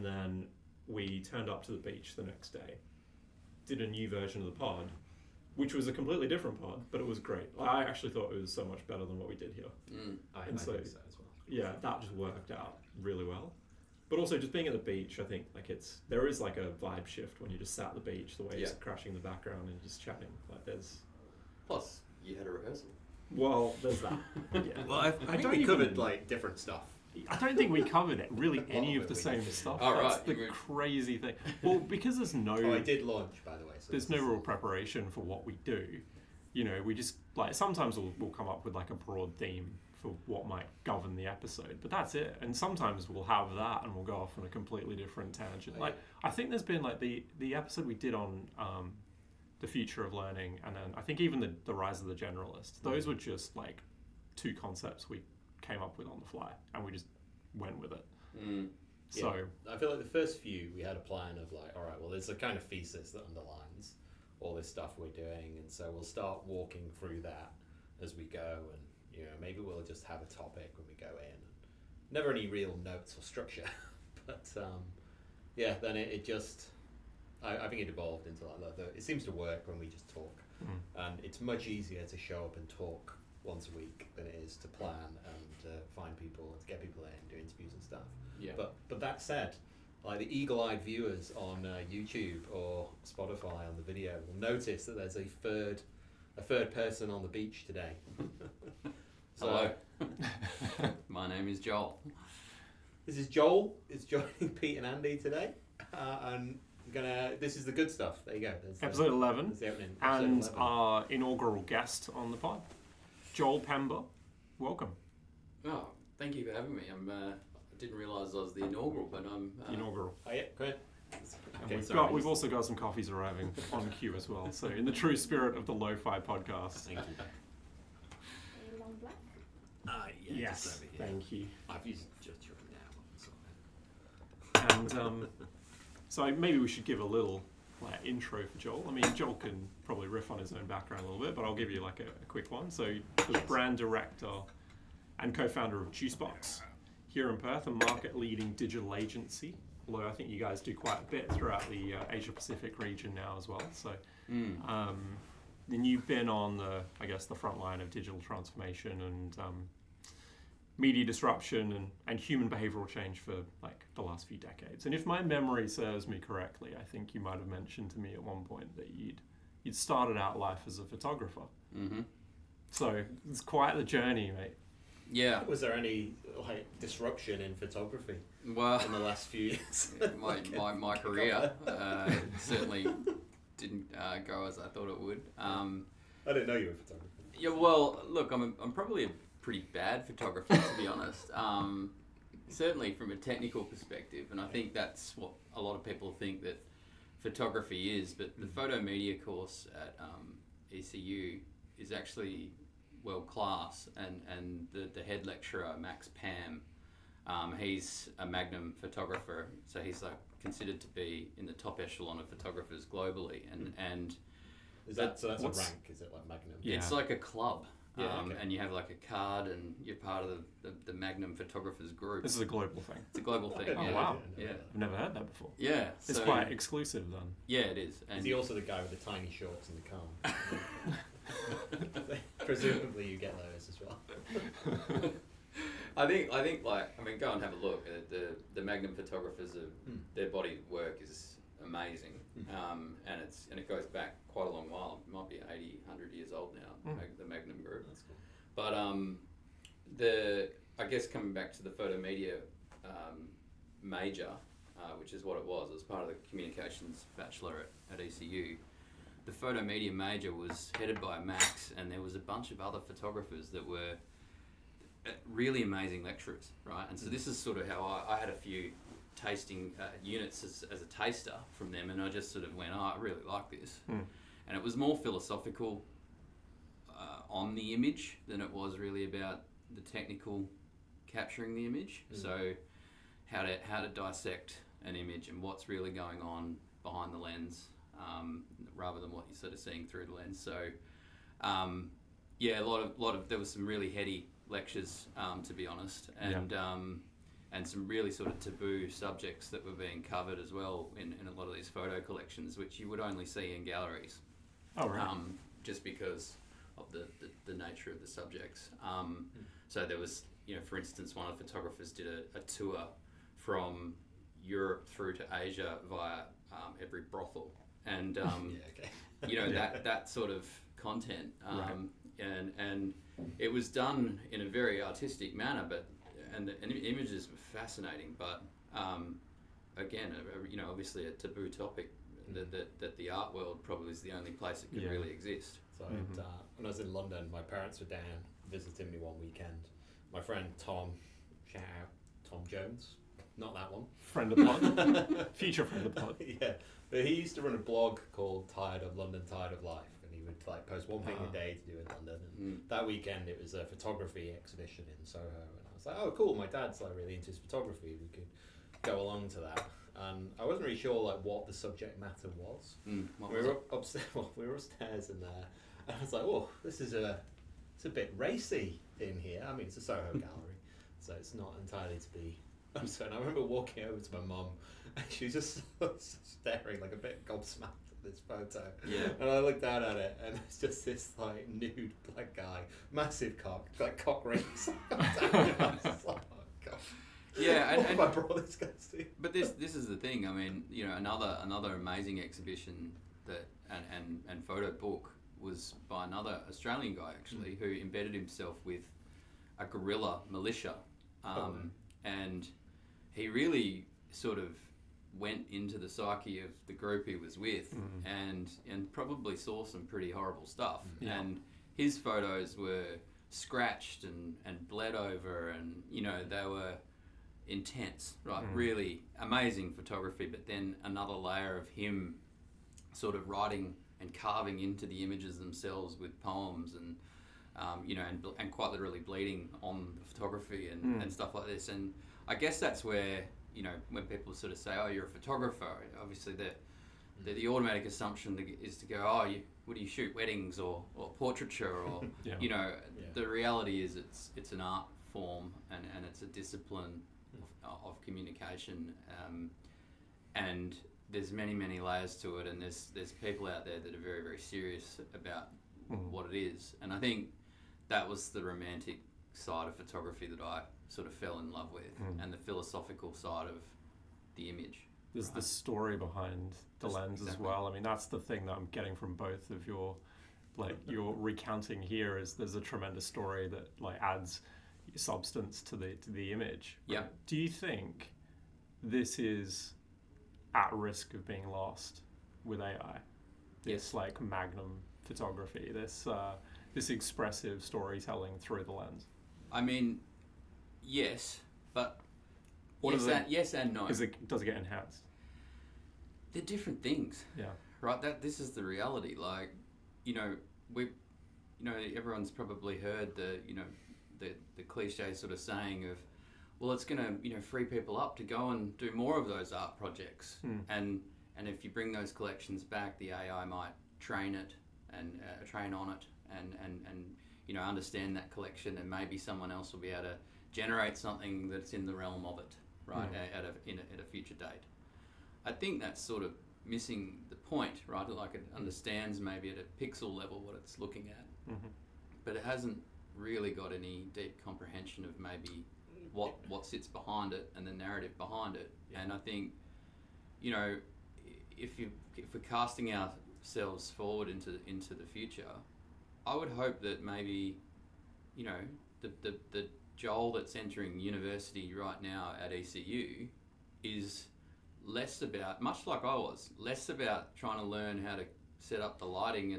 And then we turned up to the beach the next day, did a new version of the pod, which was a completely different pod, but it was great. I actually thought it was so much better than what we did here. I think so as well. Yeah, that just worked out really well. But also just being at the beach, I think there is like a vibe shift when you just sat at the beach, the waves crashing in the background and just chatting. Plus, you had a rehearsal. Well, there's that. Yeah. Well, I think we covered like different stuff. I don't think we covered really any of the same stuff. That's the crazy thing. Well, because there's no... Oh, I did launch, by the way. So there's no real preparation for what we do. We just, sometimes we'll come up with like a broad theme for what might govern the episode, but that's it. And sometimes we'll have that and we'll go off on a completely different tangent. I think there's been like the episode we did on the future of learning, and then I think even the rise of the generalist. Those were just like two concepts we came up with on the fly, and we just went with it. So I feel like the first few we had a plan of like, all right, well, there's a kind of thesis that underlines all this stuff we're doing, and so we'll start walking through that as we go, and maybe we'll just have a topic when we go in. Never any real notes or structure, but then it just, I think it evolved into like that. It seems to work when we just talk, and it's much easier to show up and talk once a week than it is to plan and find people and to get people in, do interviews and stuff. Yeah. But that said, like the eagle-eyed viewers on YouTube or Spotify on the video will notice that there's a third person on the beach today. Hello. My name is Joel. This is Joel. It's joining Pete and Andy today, and this is the good stuff. There you go. Episode 11, and 11. Our inaugural guest on the pod, Joel Pember. Welcome. Oh, thank you for having me. I didn't realise I was the inaugural, but I'm... Inaugural. Oh yeah, go ahead. And we've also got some coffees arriving on cue as well. So in the true spirit of the Lo-Fi podcast. Thank you. A long black? Yes, thank you. I've used just your now. And so maybe we should give a little intro for Joel. I mean, Joel can probably riff on his own background a little bit, but I'll give you like a quick one. So he was brand director and co-founder of Juicebox here in Perth, a market-leading digital agency. Although I think you guys do quite a bit throughout the Asia-Pacific region now as well. So then you've been on the front line of digital transformation and media disruption and human behavioral change for like the last few decades. And if my memory serves me correctly, I think you might have mentioned to me at one point that you'd started out life as a photographer. Mm-hmm. So it's quite the journey, mate. Yeah. Was there any disruption in photography in the last few years? my career certainly didn't go as I thought it would. I didn't know you were a photographer. Yeah, well, look, I'm probably a pretty bad photographer, to be honest. Certainly from a technical perspective, and I think that's what a lot of people think that photography is. But the photo media course at ECU is actually world class, and the head lecturer Max Pam, he's a Magnum photographer, so he's like considered to be in the top echelon of photographers globally, and is that's a rank? Is it like Magnum? Yeah. It's like a club. Okay. And you have like a card, and you're part of the Magnum photographers group. This is a global thing. It's a global thing. Oh, yeah. wow. Yeah. I've never heard that before. Yeah. It's quite exclusive then. Yeah, it is. And is he also the guy with the tiny shorts in the car? Presumably you get those as well. I think go and have a look at the Magnum photographers. Their body of work is amazing, and it goes back quite a long while. It might be 80, 100 years old now. The Magnum group. That's cool. But I guess coming back to the photo media major, which is what it was part of the communications bachelor at ECU. The photo media major was headed by Max, and there was a bunch of other photographers that were really amazing lecturers, right? And so this is sort of how I had a few tasting units as a taster from them, and I just sort of went, I really like this. And it was more philosophical on the image than it was really about the technical capturing the image. So how to dissect an image and what's really going on behind the lens, rather than what you're sort of seeing through the lens. So a lot of there was some really heady lectures, to be honest, and and some really sort of taboo subjects that were being covered as well in a lot of these photo collections, which you would only see in galleries. Oh, right. Just because of the nature of the subjects. So there was, for instance, one of the photographers did a tour from Europe through to Asia via every brothel, and that sort of content, and it was done in a very artistic manner, and the images were fascinating, but again, obviously a taboo topic that the art world probably is the only place it could really exist. So when I was in London, my parents were down visiting me one weekend. My friend Tom, shout out, Tom Jones, not that one. Friend of the pod. Future friend of the pod. Yeah, but he used to run a blog called Tired of London, Tired of Life, and he would like post one thing a day to do in London. And that weekend it was a photography exhibition in Soho, and I was like, oh cool, my dad's like really into his photography, we could go along to that. And I wasn't really sure like what the subject matter was. We were upstairs, we were upstairs and I was like, oh, it's a bit racy in here. I mean, it's a Soho gallery, so it's not entirely to be. And I remember walking over to my mum, and she was just staring like a bit gobsmacked at this photo. Yeah. And I looked down at it, and it's just this like nude black guy, massive cock, like cock rings. I was just like, oh god. Yeah, what have I brought this guy to? But this is the thing. I mean, another amazing exhibition and photo book was by another Australian guy actually, who embedded himself with a guerrilla militia, and he really sort of went into the psyche of the group he was with, and probably saw some pretty horrible stuff. And his photos were scratched and bled over, and they were intense, right? Really amazing photography, but then another layer of him sort of writing and carving into the images themselves with poems, and and quite literally bleeding on the photography and stuff like this. And I guess that's where when people sort of say, oh, you're a photographer, obviously the automatic assumption is to go, oh, what do you shoot, weddings or portraiture, or the reality is it's an art form, and it's a discipline of communication, and there's many layers to it, and there's people out there that are very, very serious about what it is. And I think that was the romantic side of photography that I sort of fell in love with, and the philosophical side of the image. There's the story behind the lens as well. I mean, that's the thing that I'm getting from both of your recounting here, is there's a tremendous story that like adds substance to the image. Yeah. Do you think this is at risk of being lost with AI? This like Magnum photography, this expressive storytelling through the lens. I mean, yes, but yes and no. Does it get enhanced? They're different things. Yeah. Right. This is the reality. Like, everyone's probably heard the cliche sort of saying of, well, it's going to free people up to go and do more of those art projects, and if you bring those collections back, the AI might train it and train on it and understand that collection, and maybe someone else will be able to generate something that's in the realm of it, right, at a future date. I think that's sort of missing the point, right? Like, it understands maybe at a pixel level what it's looking at, but it hasn't really got any deep comprehension of maybe what sits behind it and the narrative behind it. And I think, if we're casting ourselves forward into the future, I would hope that maybe, the Joel that's entering university right now at ECU is less about, much like I was, less about trying to learn how to set up the lighting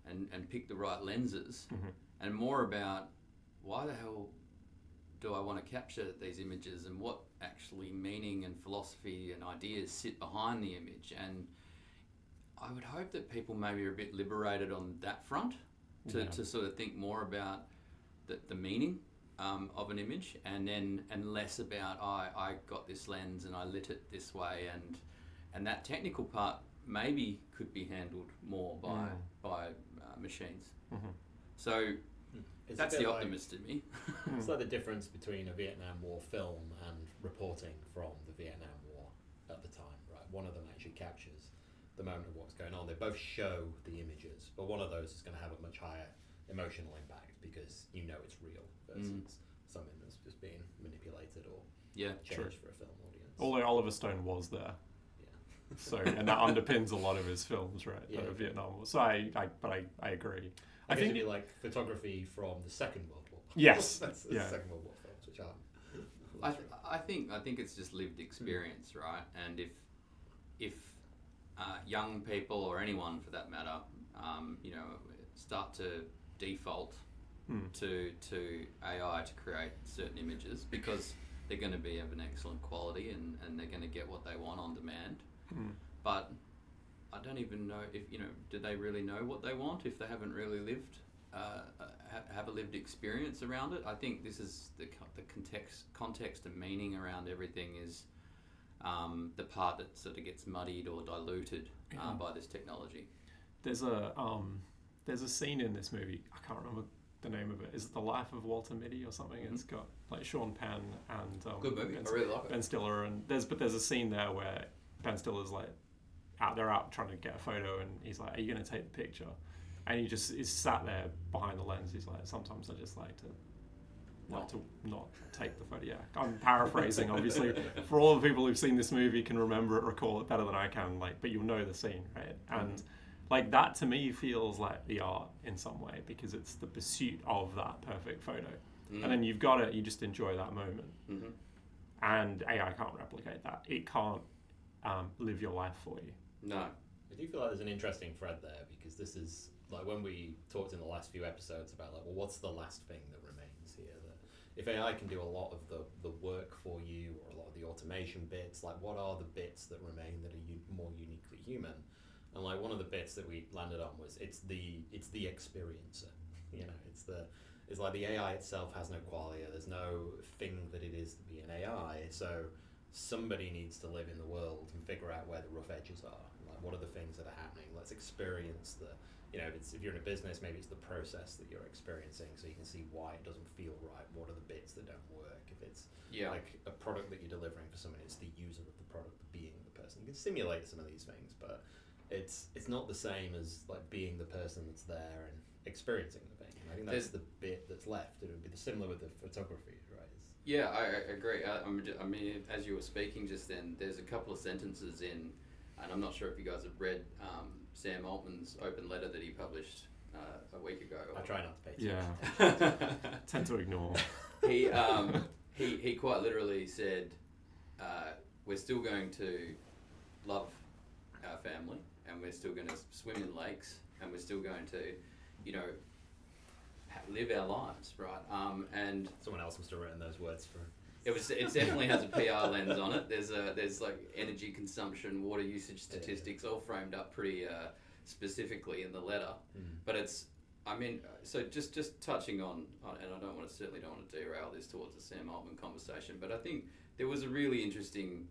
and pick the right lenses, and more about why the hell do I want to capture these images, and what actually meaning and philosophy and ideas sit behind the image. And I would hope that people maybe are a bit liberated on that front to sort of think more about the meaning of an image, and less about I got this lens and I lit it this way, and that technical part maybe could be handled more by machines. So That's the optimist in me. It's like the difference between a Vietnam War film and reporting from the Vietnam War at the time, right? One of them actually captures the moment of what's going on. They both show the images, but one of those is going to have a much higher emotional impact because you know it's real versus something that's just being manipulated or changed for a film audience. Although Oliver Stone was there. So, and that underpins a lot of his films, right? The Vietnam War. So I agree. I think it'd be like photography from the Second World War. Yes. That's the Second World War films, which are. I think it's just lived experience, right? And if young people or anyone for that matter, start to default to AI to create certain images because they're going to be of an excellent quality and they're going to get what they want on demand. But I don't even know if, do they really know what they want if they haven't really lived, have a lived experience around it? I think this is the context and meaning around everything is the part that sort of gets muddied or diluted by this technology. There's a scene in this movie, I can't remember the name of it. Is it The Life of Walter Mitty or something? It's got like Sean Penn and good movie. I really like it. Ben Stiller, and there's a scene there where Ben Stiller's like they're out trying to get a photo, and he's like, "Are you going to take the picture?" And he just is sat there behind the lens. He's like, "Sometimes I just like to not take the photo." Yeah, I'm paraphrasing, obviously. For all the people who've seen this movie can remember it, recall it better than I can. Like, but you'll know the scene, right? And like that to me feels like the art in some way because it's the pursuit of that perfect photo, and then you've got it. You just enjoy that moment, and AI can't replicate that. It can't live your life for you. No. I do feel like there's an interesting thread there because this is like when we talked in the last few episodes about like, well, what's the last thing that remains here? That if AI can do a lot of the work for you or a lot of the automation bits, like what are the bits that remain that are more uniquely human? And like one of the bits that we landed on was it's the experiencer. It's like the AI itself has no qualia. There's no thing that it is to be an AI. So somebody needs to live in the world and figure out where the rough edges are. Like, what are the things that are happening? Let's experience if you're in a business, maybe it's the process that you're experiencing, so you can see why it doesn't feel right. What are the bits that don't work? If it's like a product that you're delivering for someone, it's the user of the product being the person. You can simulate some of these things, but it's not the same as like being the person that's there and experiencing the thing. I think that's the bit that's left. It would be similar with the photography, right? Yeah, I agree. I mean, as you were speaking just then, there's a couple of sentences in, and I'm not sure if you guys have read Sam Altman's open letter that he published a week ago. I try not to pay attention. Yeah, tend to ignore. He quite literally said, we're still going to love our family, and we're still going to swim in lakes, and we're still going to, live our lives, right? And someone else must have written those words for. It definitely has a PR lens on it. There's like energy consumption, water usage statistics, all framed up pretty specifically in the letter. But so just touching on, and I certainly don't want to derail this towards the Sam Altman conversation, but I think there was a really interesting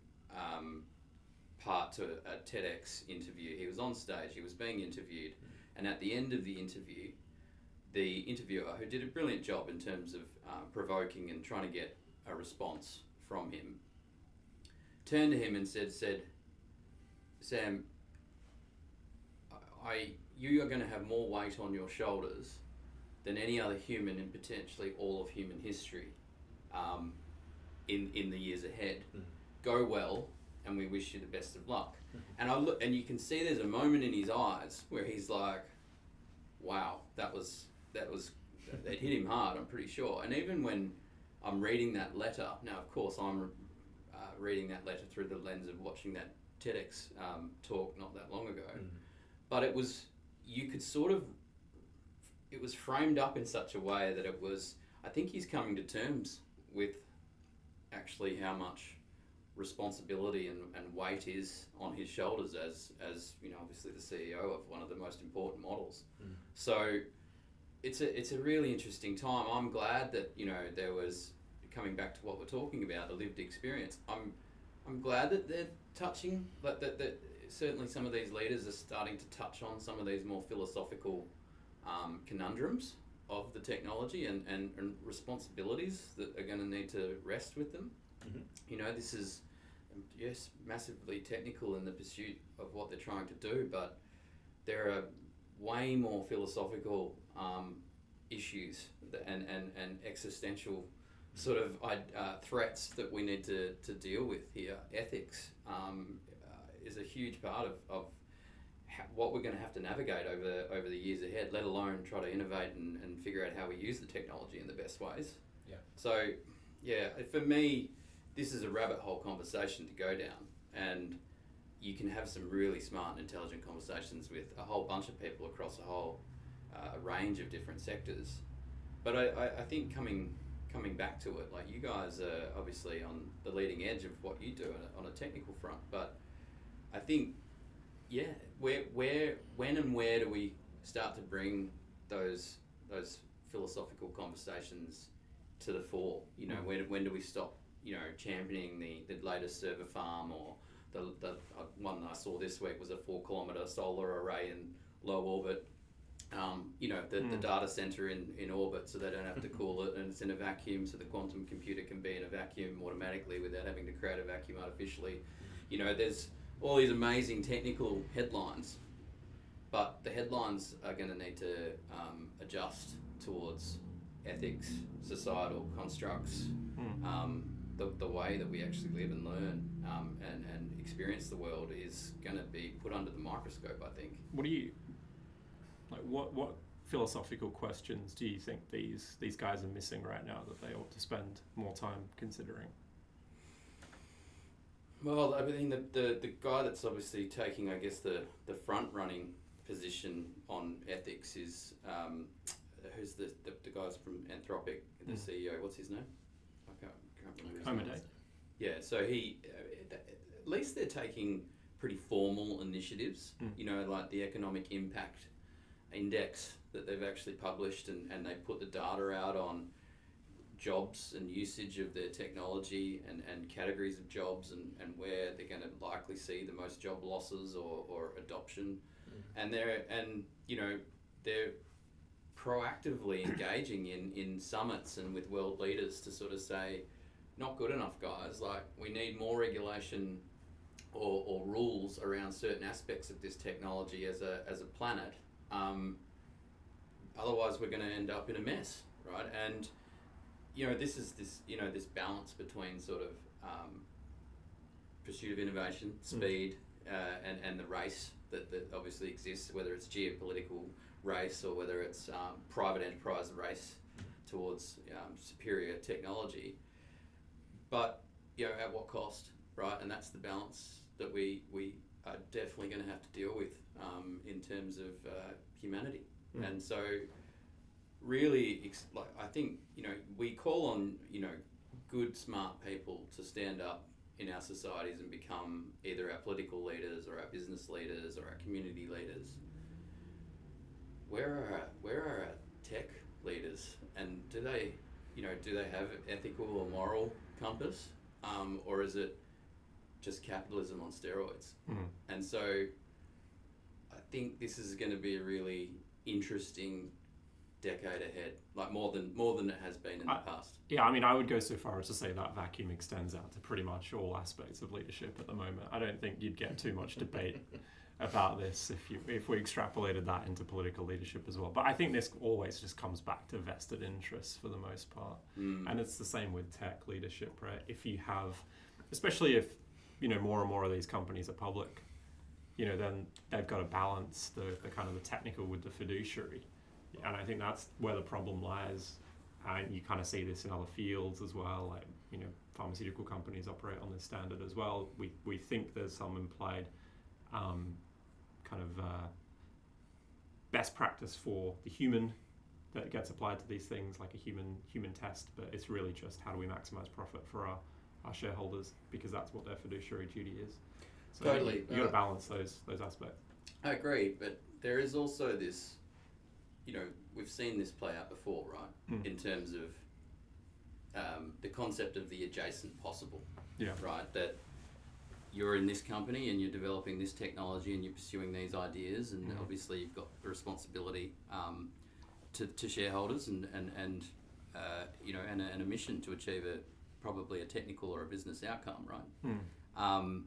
part to a TEDx interview. He was on stage, he was being interviewed, and at the end of the interview, the interviewer, who did a brilliant job in terms of provoking and trying to get a response from him, turned to him and said, "Sam, you are going to have more weight on your shoulders than any other human in potentially all of human history in the years ahead. Go well, and we wish you the best of luck." And I look, and you can see there's a moment in his eyes where he's like, "Wow, it hit him hard, I'm pretty sure." And even when I'm reading that letter, now of course I'm reading that letter through the lens of watching that TEDx talk not that long ago, but it was framed up in such a way that it was, I think he's coming to terms with actually how much responsibility and weight is on his shoulders as obviously the CEO of one of the most important models. So it's a really interesting time. I'm glad that there was, coming back to what we're talking about, the lived experience. I'm glad that they're touching, that certainly some of these leaders are starting to touch on some of these more philosophical conundrums of the technology and responsibilities that are going to need to rest with them. Mhm. You know, this is, yes, massively technical in the pursuit of what they're trying to do, but there are way more philosophical issues and existential sort of threats that we need to deal with here. Ethics is a huge part of what we're going to have to navigate over the years ahead, let alone try to innovate and figure out how we use the technology in the best ways. Yeah. So, yeah, for me, this is a rabbit hole conversation to go down, and you can have some really smart and intelligent conversations with a whole bunch of people across a whole range of different sectors. But I think coming back to it, like, you guys are obviously on the leading edge of what you do on a technical front, but I think, yeah, when and where do we start to bring those philosophical conversations to the fore? You know, when do we stop, you know, championing the latest server farm, or the one I saw this week was a 4-kilometre solar array in low orbit. You know, the data center in orbit, so they don't have to cool it, and it's in a vacuum, so the quantum computer can be in a vacuum automatically without having to create a vacuum artificially. You know, there's all these amazing technical headlines, but the headlines are going to need to adjust towards ethics, societal constructs, the way that we actually live and learn and experience the world is going to be put under the microscope, I think. What philosophical questions do you think these guys are missing right now that they ought to spend more time considering? Well, I mean, the guy that's obviously taking, I guess, the front-running position on ethics is, who's the guys from Anthropic, the CEO, what's his name? I can't remember his name. Yeah, so he, at least they're taking pretty formal initiatives, you know, like the economic impact index that they've actually published, and they put the data out on jobs and usage of their technology and categories of jobs and where they're going to likely see the most job losses or adoption. And they're proactively engaging in summits and with world leaders to sort of say, not good enough, guys, like, we need more regulation or rules around certain aspects of this technology as a planet. Otherwise we're going to end up in a mess, right? And you know, this balance between sort of pursuit of innovation, speed, and the race that obviously exists, whether it's geopolitical race or whether it's private enterprise race towards superior technology. But, you know, at what cost, right? And that's the balance that we are definitely going to have to deal with in terms of humanity. And so, really, I think, you know, we call on, you know, good, smart people to stand up in our societies and become either our political leaders or our business leaders or our community leaders. Where are our tech leaders? And do they have ethical or moral compass, or is it just capitalism on steroids? And so, I think this is going to be a really interesting decade ahead, like more than it has been in the past. Yeah, I mean, I would go so far as to say that vacuum extends out to pretty much all aspects of leadership at the moment. I don't think you'd get too much debate about this if we extrapolated that into political leadership as well. But I think this always just comes back to vested interests for the most part. And it's the same with tech leadership, right? If you have, especially if, you know, more and more of these companies are public, you know, then they've got to balance the kind of the technical with the fiduciary. And I think that's where the problem lies. And you kind of see this in other fields as well, like, you know, pharmaceutical companies operate on this standard as well. We think there's some implied kind of best practice for the human that gets applied to these things, like a human test, but it's really just how do we maximize profit for our shareholders, because that's what their fiduciary duty is. So totally. you got to balance those aspects. I agree, but there is also this, you know, we've seen this play out before, right? In terms of the concept of the adjacent possible. Yeah. Right? That you're in this company and you're developing this technology and you're pursuing these ideas, and obviously you've got the responsibility to shareholders and you know, and a mission to achieve probably a technical or a business outcome, right?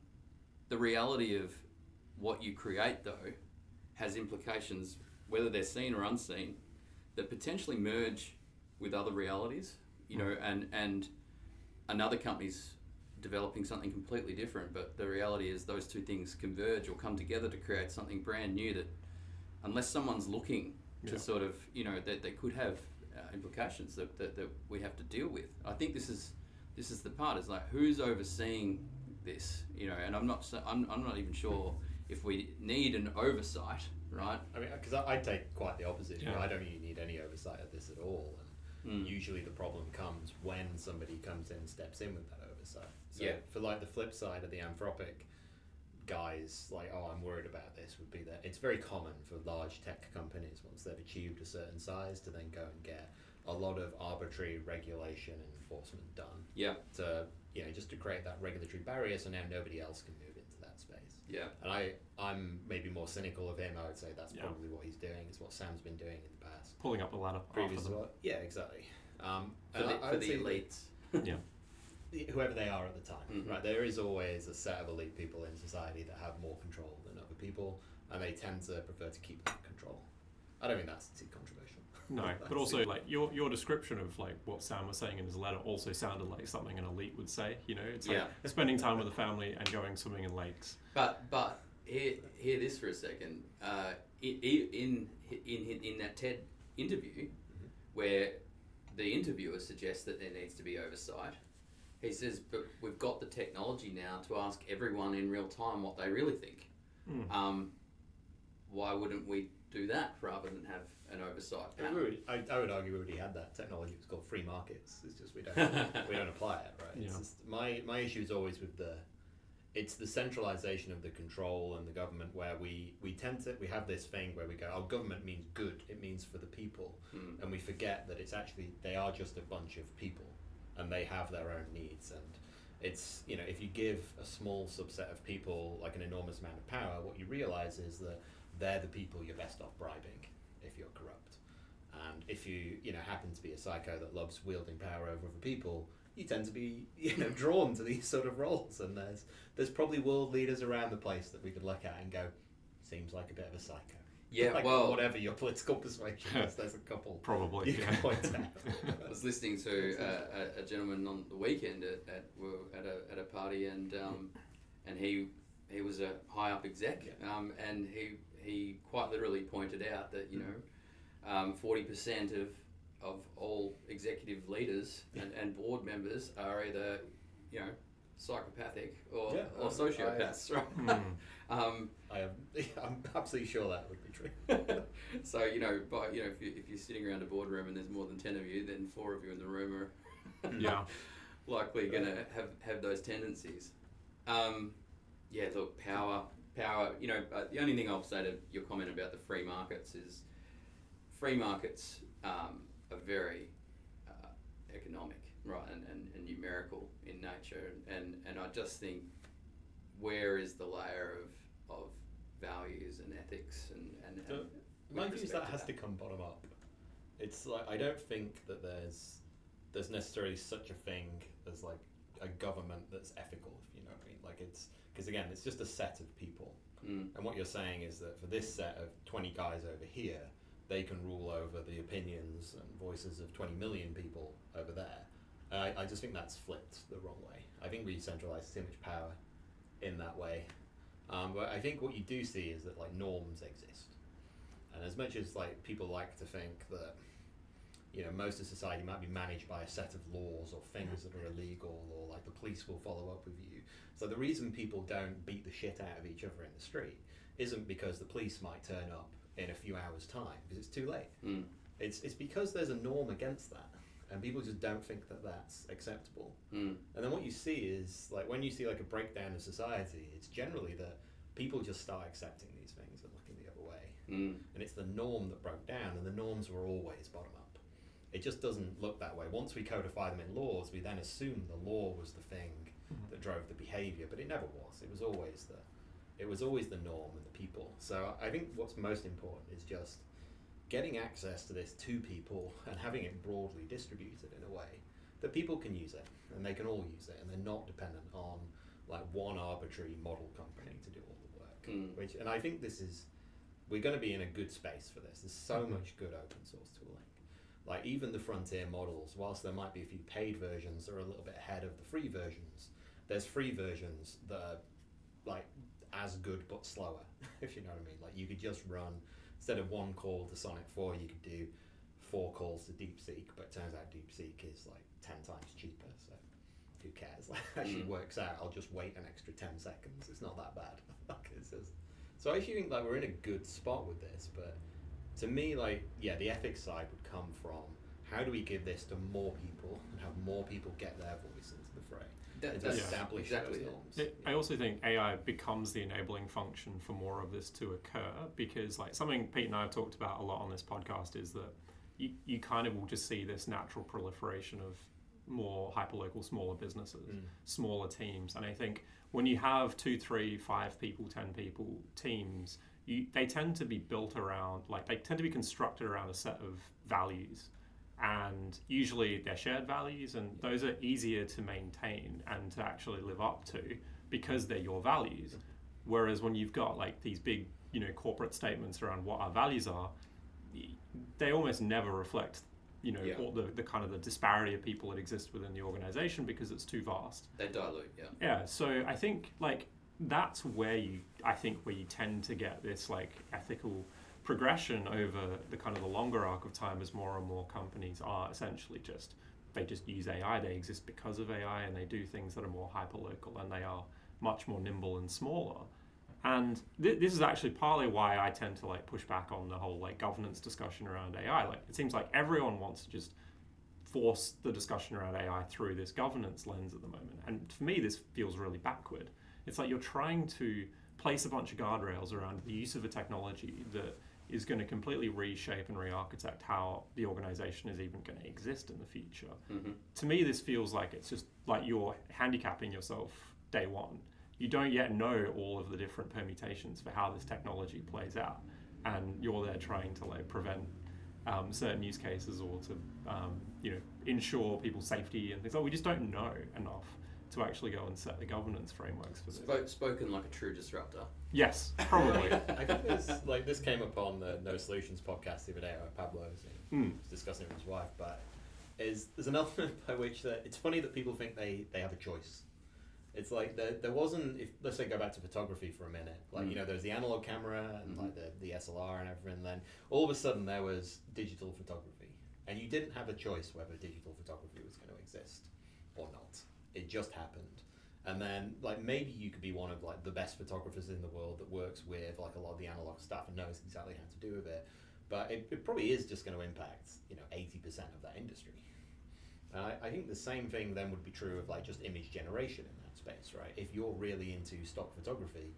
The reality of what you create, though, has implications, whether they're seen or unseen, that potentially merge with other realities, you know, and another company's developing something completely different, but the reality is those two things converge or come together to create something brand new that, unless someone's looking to sort of, you know, that they could have implications that we have to deal with. I think this is the part, is like, who's overseeing this, you know, and I'm not even sure if we need an oversight, right? I mean, because I take quite the opposite. You know, I don't really need any oversight of this at all, and usually the problem comes when somebody comes in and steps in with that oversight. So for like the flip side of the Anthropic guys, like, oh, I'm worried about this, would be that it's very common for large tech companies, once they've achieved a certain size, to then go and get a lot of arbitrary regulation and enforcement done. Yeah. To, you know, just to create that regulatory barrier, so now nobody else can move into that space. Yeah. And I'm maybe more cynical of him. I would say that's probably what he's doing. Is what Sam's been doing in the past. Pulling up the ladder. Previous well. Yeah, exactly. For the elites. Yeah. Whoever they are at the time, right? There is always a set of elite people in society that have more control than other people, and they tend to prefer to keep that control. I don't think that's too controversial. No, but also like your description of like what Sam was saying in his letter also sounded like something an elite would say. You know, it's like spending time with the family and going swimming in lakes. But hear this for a second. In that TED interview, where the interviewer suggests that there needs to be oversight, he says, but we've got the technology now to ask everyone in real time what they really think. Why wouldn't we do that rather than have an oversight panel? I would argue we already had that technology. It's called free markets. It's just we don't apply it, right? It's just, my issue is always with it's the centralization of the control and the government, where we have this thing where we go, oh, government means good, it means for the people, and we forget that it's actually, they are just a bunch of people and they have their own needs. And it's, you know, if you give a small subset of people like an enormous amount of power, what you realize is that they're the people you're best off bribing if you're corrupt. And if you know, happen to be a psycho that loves wielding power over other people, you tend to be, you know, drawn to these sort of roles. And there's probably world leaders around the place that we could look at and go, seems like a bit of a psycho. Yeah, like, well, whatever your political persuasion is, there's a couple probably you can point out. I was listening to a gentleman on the weekend at a party, and he was a high up exec, and he quite literally pointed out that, you know, 40% of all executive leaders and board members are either, you know, psychopathic or sociopaths, right? I'm absolutely sure that would be true. So, you know, if you're sitting around a boardroom and there's more than 10 of you, then 4 of you in the room are likely going to have those tendencies. Look, power. You know, the only thing I'll say to your comment about the free markets is free markets are very economic, right, and numerical in nature, and I just think, where is the layer of values and ethics and my view is that has to come bottom up. It's like, I don't think that there's necessarily such a thing as like a government that's ethical, if you know what I mean. Like, it's because again, it's just a set of people, and what you're saying is that for this set of 20 guys over here, they can rule over the opinions and voices of 20 million people over there. I just think that's flipped the wrong way. I think we centralise too much power in that way. But I think what you do see is that like norms exist, and as much as like people like to think that, you know, most of society might be managed by a set of laws or things that are illegal, or like the police will follow up with you. So the reason people don't beat the shit out of each other in the street isn't because the police might turn up in a few hours' time, because it's too late. It's because there's a norm against that, and people just don't think that that's acceptable. And then what you see is, like, when you see like a breakdown of society, it's generally that people just start accepting these things and looking the other way. And it's the norm that broke down, and the norms were always bottom up. It just doesn't look that way. Once we codify them in laws, we then assume the law was the thing that drove the behaviour, but it never was. It was always the norm and the people. So I think what's most important is just getting access to this to people and having it broadly distributed in a way that people can use it and they can all use it and they're not dependent on like one arbitrary model company to do all the work. And I think we're going to be in a good space for this. There's so much good open source tooling. Like even the frontier models, whilst there might be a few paid versions that are a little bit ahead of the free versions, there's free versions that are like as good but slower, if you know what I mean. Like you could just run, instead of one call to Sonnet 4, you could do 4 calls to DeepSeek, but it turns out DeepSeek is like 10 times cheaper, so who cares? Like actually works out, I'll just wait an extra 10 seconds. It's not that bad. So I actually think like we're in a good spot with this, but to me, like, yeah, the ethics side would come from how do we give this to more people and have more people get their voice into the fray. That's establish exactly those norms. I also think AI becomes the enabling function for more of this to occur, because like something Pete and I have talked about a lot on this podcast is that you kind of will just see this natural proliferation of more hyperlocal, smaller businesses, smaller teams. And I think when you have 2, 3, 5 people, 10 people teams, they tend to be built around, like they tend to be constructed around a set of values. And usually they're shared values, and those are easier to maintain and to actually live up to because they're your values. Whereas when you've got like these big, corporate statements around what our values are, they almost never reflect, all the kind of the disparity of people that exist within the organization because it's too vast. They dilute, yeah. Yeah, so I think like that's where you tend to get this like ethical progression over the kind of the longer arc of time as more and more companies are essentially they just use AI, they exist because of AI, and they do things that are more hyperlocal and they are much more nimble and smaller. And this is actually partly why I tend to like push back on the whole like governance discussion around AI. Like it seems like everyone wants to just force the discussion around AI through this governance lens at the moment. And for me, this feels really backward. It's like you're trying to place a bunch of guardrails around the use of a technology that is going to completely reshape and re-architect how the organization is even going to exist in the future. To me, this feels like it's just like you're handicapping yourself day one. You don't yet know all of the different permutations for how this technology plays out, and you're there trying to like prevent certain use cases or to ensure people's safety and things. Like we just don't know enough to actually go and set the governance frameworks for this. Spoken like a true disruptor. Yes, probably. I think this came up on the No Solutions podcast the other day, where Pablo was discussing it with his wife, but there's an element by which it's funny that people think they have a choice. It's like there wasn't, let's say go back to photography for a minute, like there's the analog camera and like the SLR and everything, and then all of a sudden there was digital photography, and you didn't have a choice whether digital photography was going to exist or not. It just happened. And then like maybe you could be one of like the best photographers in the world that works with like a lot of the analog stuff and knows exactly how to do with it, but it probably is just going to impact 80% of that industry. And I think the same thing then would be true of like just image generation in that space, right? If you're really into stock photography,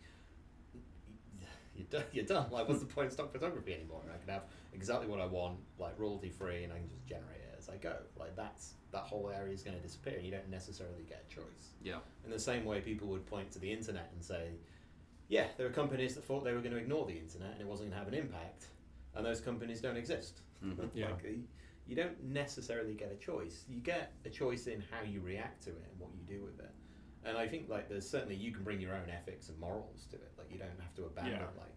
you're done. Like what's the point of stock photography anymore? I can have exactly what I want, like royalty free, and I can just generate it as I go. Like that whole area is going to disappear, and you don't necessarily get a choice. Yeah. In the same way, people would point to the internet and say, yeah, there are companies that thought they were going to ignore the internet and it wasn't going to have an impact, and those companies don't exist. Yeah. Like, you don't necessarily get a choice. You get a choice in how you react to it and what you do with it. And I think like there's certainly, you can bring your own ethics and morals to it. Like you don't have to abandon like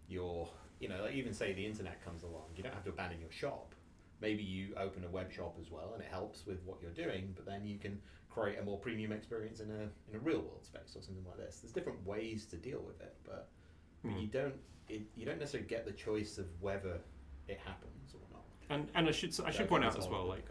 your, like even say the internet comes along, you don't have to abandon your shop. Maybe you open a web shop as well and it helps with what you're doing, but then you can create a more premium experience in a real world space or something like this. There's different ways to deal with it, but you don't necessarily get the choice of whether it happens or not. And I should point out as well, like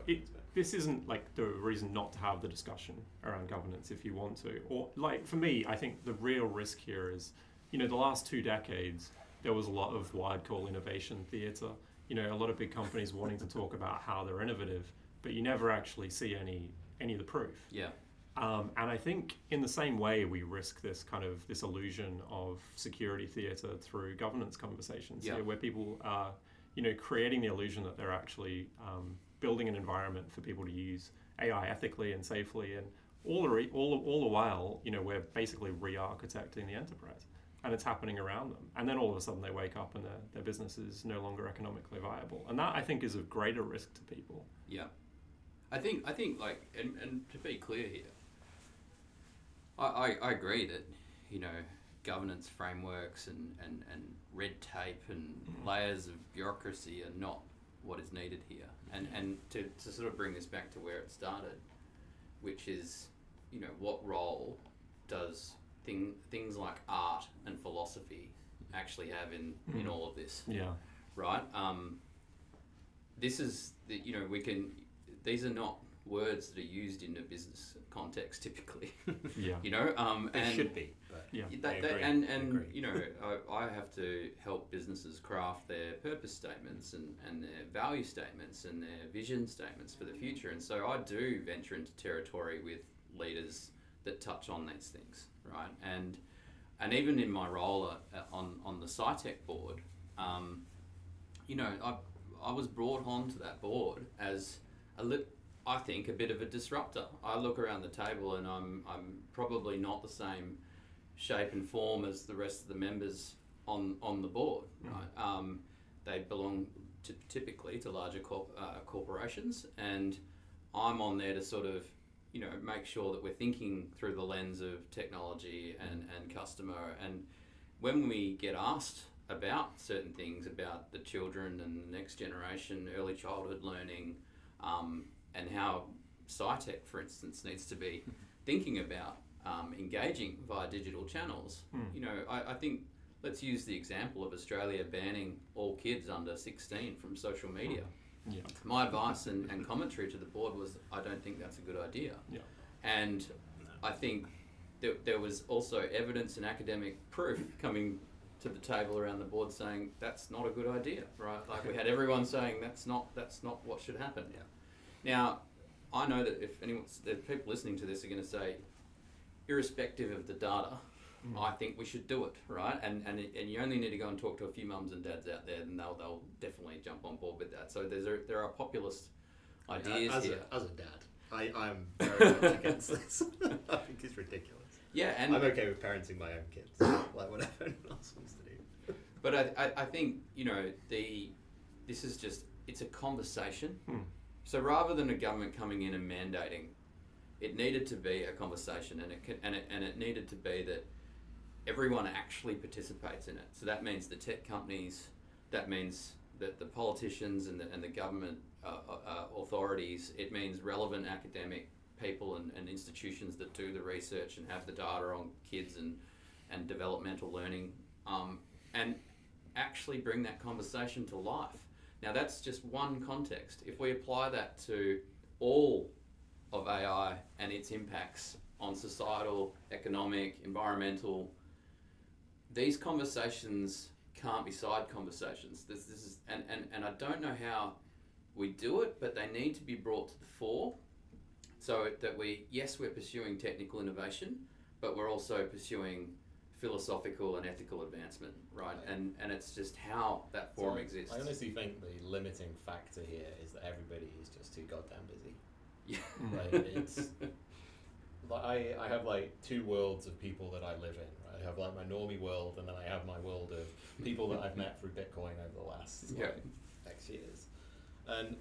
this isn't like the reason not to have the discussion around governance if you want to. Or like for me, I think the real risk here is, the last 2 decades there was a lot of what I'd call innovation theatre. A lot of big companies wanting to talk about how they're innovative, but you never actually see any of the proof. Yeah. And I think in the same way we risk this illusion of security theatre through governance conversations, where people are, creating the illusion that they're actually building an environment for people to use AI ethically and safely, and all the while, we're basically re-architecting the enterprise. and it's happening around them. And then all of a sudden they wake up and their business is no longer economically viable. And that, I think, is of greater risk to people. Yeah. I think like, and to be clear here, I agree that, you know, governance frameworks and red tape and layers of bureaucracy are not what is needed here. And to sort of bring this back to where it started, which is, you know, what role does things like art and philosophy actually have in all of this? Yeah. Right? This is, you know, these are not words that are used in a business context typically. Yeah. You know, They and should be, but Yeah. I agree. I agree. you know, I have to help businesses craft their purpose statements and their value statements and their vision statements for the future. And so I do venture into territory with leaders that touch on these things, right? And even in my role on the SciTech board, you know, I was brought onto that board as I think a bit of a disruptor. I look around the table and I'm probably not the same shape and form as the rest of the members on the board, right? They belong typically to larger corporations, and I'm on there to sort of, you know, make sure that we're thinking through the lens of technology and customer. And when we get asked about certain things about the children and the next generation, early childhood learning, and how SciTech, for instance, needs to be thinking about engaging via digital channels. You know, I think let's use the example of Australia banning all kids under 16 from social media. Yeah. My advice and commentary to the board was, I don't think that's a good idea. Yeah. And I think there was also evidence and academic proof coming to the table around the board saying that's not a good idea, right? Like we had everyone saying that's not what should happen. Yeah. Now, I know that if people listening to this are going to say, irrespective of the data, I think we should do it, right? And you only need to go and talk to a few mums and dads out there, and they'll definitely jump on board with that. So there are populist ideas here. As a dad, I'm very much against this. I think it's ridiculous. Yeah, and I'm okay with parenting my own kids, like whatever anyone else wants to do. But I think, you know, this is just, it's a conversation. So rather than a government coming in and mandating, it needed to be a conversation, and it needed to be that everyone actually participates in it. So that means the tech companies, that means that the politicians and the government authorities, it means relevant academic people and institutions that do the research and have the data on kids and developmental learning, and actually bring that conversation to life. Now that's just one context. If we apply that to all of AI and its impacts on societal, economic, environmental, these conversations can't be side conversations. This is, and I don't know how we do it, but they need to be brought to the fore so that we're pursuing technical innovation, but we're also pursuing philosophical and ethical advancement, right? And it's just how that forum exists. I honestly think the limiting factor here is that everybody is just too goddamn busy. Yeah. Like it's like I have like two worlds of people that I live in. Right? I have like my normie world, and then I have my world of people that I've met through Bitcoin over the last X years. And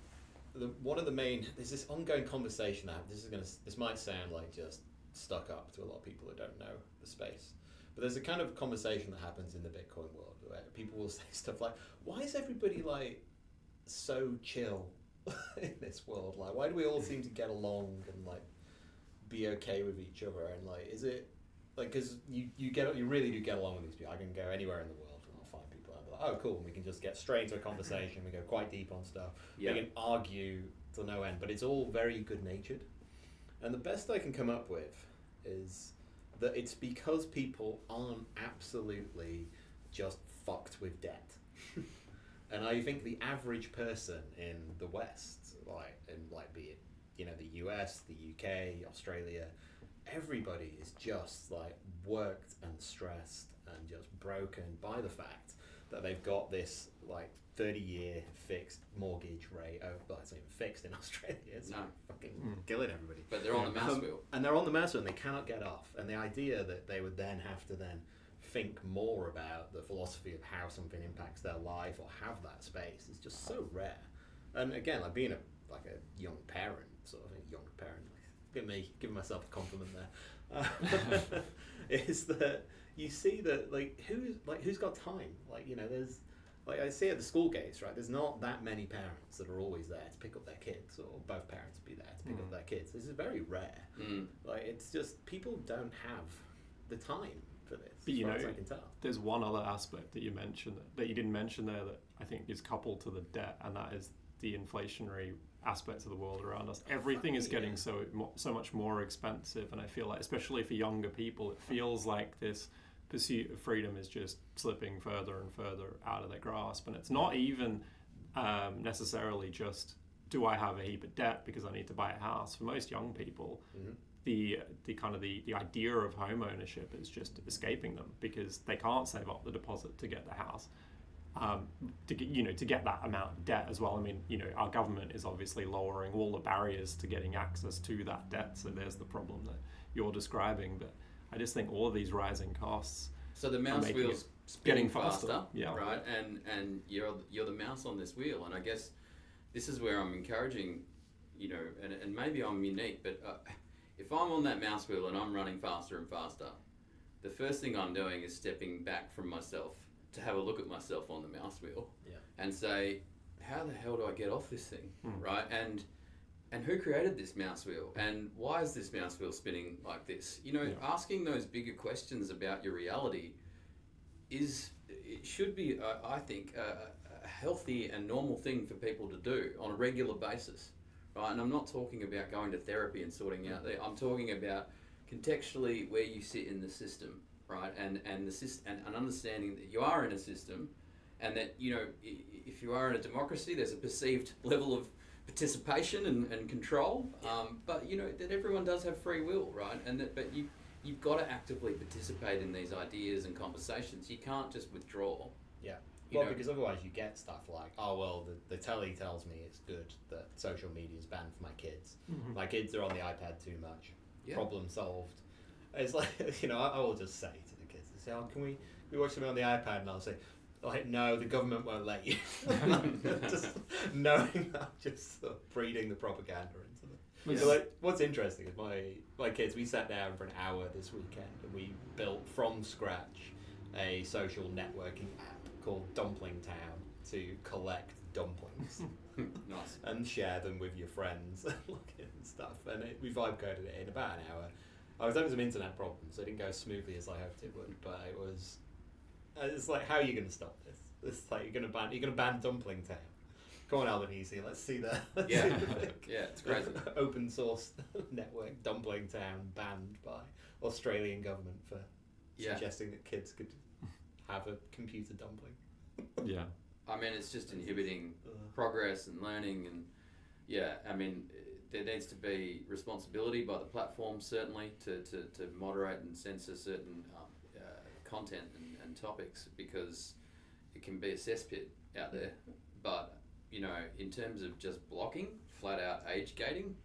one of the main, there's this ongoing conversation that this might sound like just stuck up to a lot of people who don't know the space. But there's a kind of conversation that happens in the Bitcoin world where people will say stuff like, why is everybody like so chill in this world? Like, why do we all seem to get along and like be okay with each other? And like, is it like, because you really do get along with these people. I can go anywhere in the world and I'll find people and be like, oh cool, and we can just get straight into a conversation. We go quite deep on stuff. Yeah. We can argue to no end, but it's all very good natured. And the best I can come up with is that it's because people aren't absolutely just fucked with debt. And I think the average person in the West, be it, you know, the US, the UK, Australia, everybody is just like worked and stressed and just broken by the fact that they've got this like 30-year fixed mortgage rate. Well, it's not even fixed in Australia. It's fucking killing everybody. But they're on the mouse wheel. And they're on the mouse wheel and they cannot get off. And the idea that they would then have to then think more about the philosophy of how something impacts their life or have that space is just so rare. And again, like being a young parent, giving myself a compliment there, is that you see that who's got time? There's I see at the school gates, right? There's not that many parents that are always there to pick up their kids, or both parents be there to pick up their kids. This is very rare. It's just people don't have the time for this. But as far as I can tell. there's one other aspect that you mentioned that you didn't mention there that I think is coupled to the debt, and that is the inflationary aspects of the world around us. Everything is getting so much more expensive, and I feel like, especially for younger people, it feels like this pursuit of freedom is just slipping further and further out of their grasp. And it's not even necessarily just, do I have a heap of debt because I need to buy a house? For most young people, the idea of home ownership is just escaping them because they can't save up the deposit to get the house. To get that amount of debt as well. I mean, our government is obviously lowering all the barriers to getting access to that debt. So there's the problem that you're describing. But I just think all of these rising costs. So the mouse wheel's getting spinning faster, yeah. right? And you're the mouse on this wheel. And I guess this is where I'm encouraging, and maybe I'm unique, but if I'm on that mouse wheel and I'm running faster and faster, the first thing I'm doing is stepping back from myself to have a look at myself on the mouse wheel and say, how the hell do I get off this thing, right? And who created this mouse wheel? And why is this mouse wheel spinning like this? Asking those bigger questions about your reality should be, I think, a healthy and normal thing for people to do on a regular basis, right? And I'm not talking about going to therapy and sorting out there. I'm talking about contextually where you sit in the system. Right, and the system, and understanding that you are in a system, and that if you are in a democracy, there's a perceived level of participation and control. But that everyone does have free will, right? And but you've got to actively participate in these ideas and conversations. You can't just withdraw. Yeah. Well, because otherwise you get stuff like, oh well, the telly tells me it's good that social media is banned for my kids. My kids are on the iPad too much. Problem solved. It's like, I will just say to the kids, they say, oh, can we watch something on the iPad? And I'll say, no, the government won't let you. Just knowing that, just sort of breeding the propaganda into them. So what's interesting is my kids, we sat down for an hour this weekend and we built from scratch a social networking app called Dumpling Town to collect dumplings. Nice. And share them with your friends and stuff. And we vibe coded it in about an hour. I was having some internet problems, so it didn't go as smoothly as I hoped it would. But it's like, how are you going to stop this? It's like you're going to ban Dumpling Town. Come on, Albanese, let's see the It's crazy. Open source network Dumpling Town banned by Australian government for suggesting that kids could have a computer dumpling. Yeah. I mean, it's just inhibiting progress and learning, and there needs to be responsibility by the platform, certainly, to moderate and censor certain content and topics, because it can be a cesspit out there. But, in terms of just blocking, flat out age gating,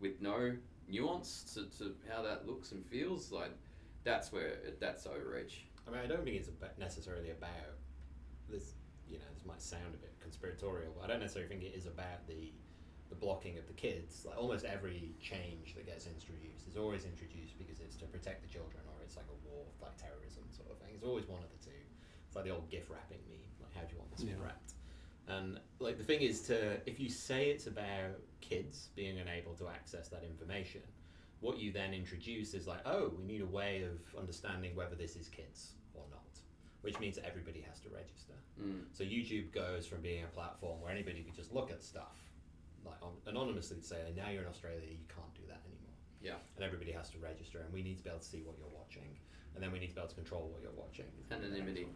with no nuance to how that looks and feels, that's overreach. I mean, I don't think it's necessarily about this, this might sound a bit conspiratorial, but I don't necessarily think it is about the blocking of the kids. Like almost every change that gets introduced is always introduced because it's to protect the children, or it's like a war, like terrorism sort of thing. It's always one of the two. It's like the old GIF wrapping meme, like how do you want this wrapped? And like the thing is, if you say it's about kids being unable to access that information, what you then introduce is like, oh, we need a way of understanding whether this is kids or not, which means that everybody has to register. So YouTube goes from being a platform where anybody could just look at stuff anonymously to say, now you're in Australia, you can't do that anymore. Yeah. And everybody has to register, and we need to be able to see what you're watching, and then we need to be able to control what you're watching. Anonymity.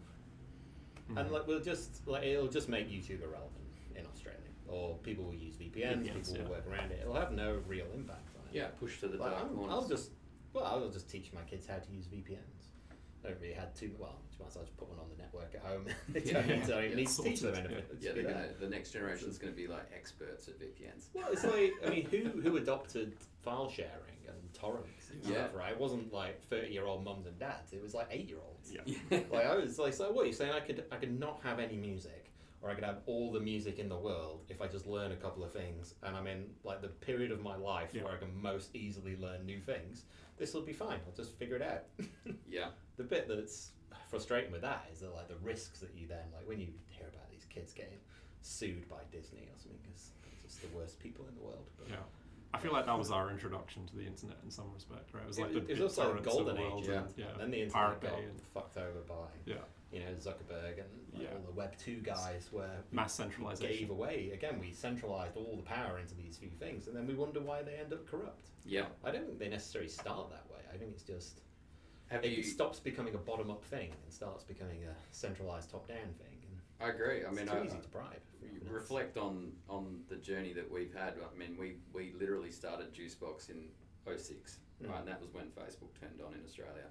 And it'll just make YouTube irrelevant in Australia, or people will use VPNs, people will work around it. It'll have no real impact on it. Yeah, push to the dark corners. I'll just teach my kids how to use VPNs. I don't really had too well. To be honest, I'll just put one on the network at home. I need to teach them anything. Yeah, the next generation is going to be like experts at VPNs. Well, it's like, I mean, who adopted file sharing and torrents and Yeah. stuff, right? It wasn't like 30-year-old mums and dads. It was like 8-year-olds. Yeah. Like I was like, so what? You're saying I could not have any music, or I could have all the music in the world if I just learn a couple of things, and I'm in like the period of my life Yeah. where I can most easily learn new things. This will be fine. I'll just figure it out. Yeah. The bit that's frustrating with that is that like the risks that you then like when you hear about these kids getting sued by Disney or something because they're just the worst people in the world. But Yeah. I feel like that was our introduction to the internet in some respect, right? It was like it the was also the BitTorrents golden of the world age, and, and then the internet Pirate got Bay and fucked over by Zuckerberg and like, Yeah. all the Web 2 guys where mass we centralization. gave away again. We centralized all the power into these few things, and then we wonder why they end up corrupt. Yeah. I don't think they necessarily start that way. I think it's just Have it you? stops becoming a bottom-up thing and starts becoming a centralized top-down thing. And I agree. I mean, it's too easy to bribe. you reflect on the journey that we've had. I mean, we literally started Juicebox in 06, right? And that was when Facebook turned on in Australia.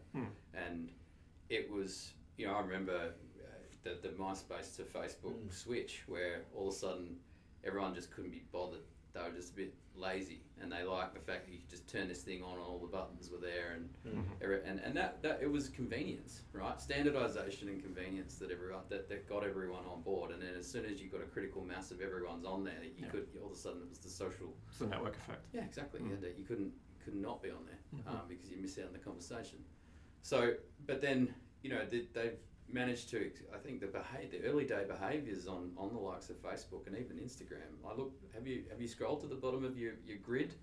And it was, I remember the MySpace to Facebook switch where all of a sudden everyone just couldn't be bothered. They were just a bit lazy, and they liked the fact that you could just turn this thing on and all the buttons were there, and that it was convenience, right? Standardization and convenience that got everyone on board, and then as soon as you got a critical mass of everyone's on there, you could all of a sudden it was the social. It's the network effect. Yeah, exactly. Yeah, you could not be on there because you miss out on the conversation. So, but then they've managed to. I think the early day behaviours on the likes of Facebook and even Instagram. Have you scrolled to the bottom of your grid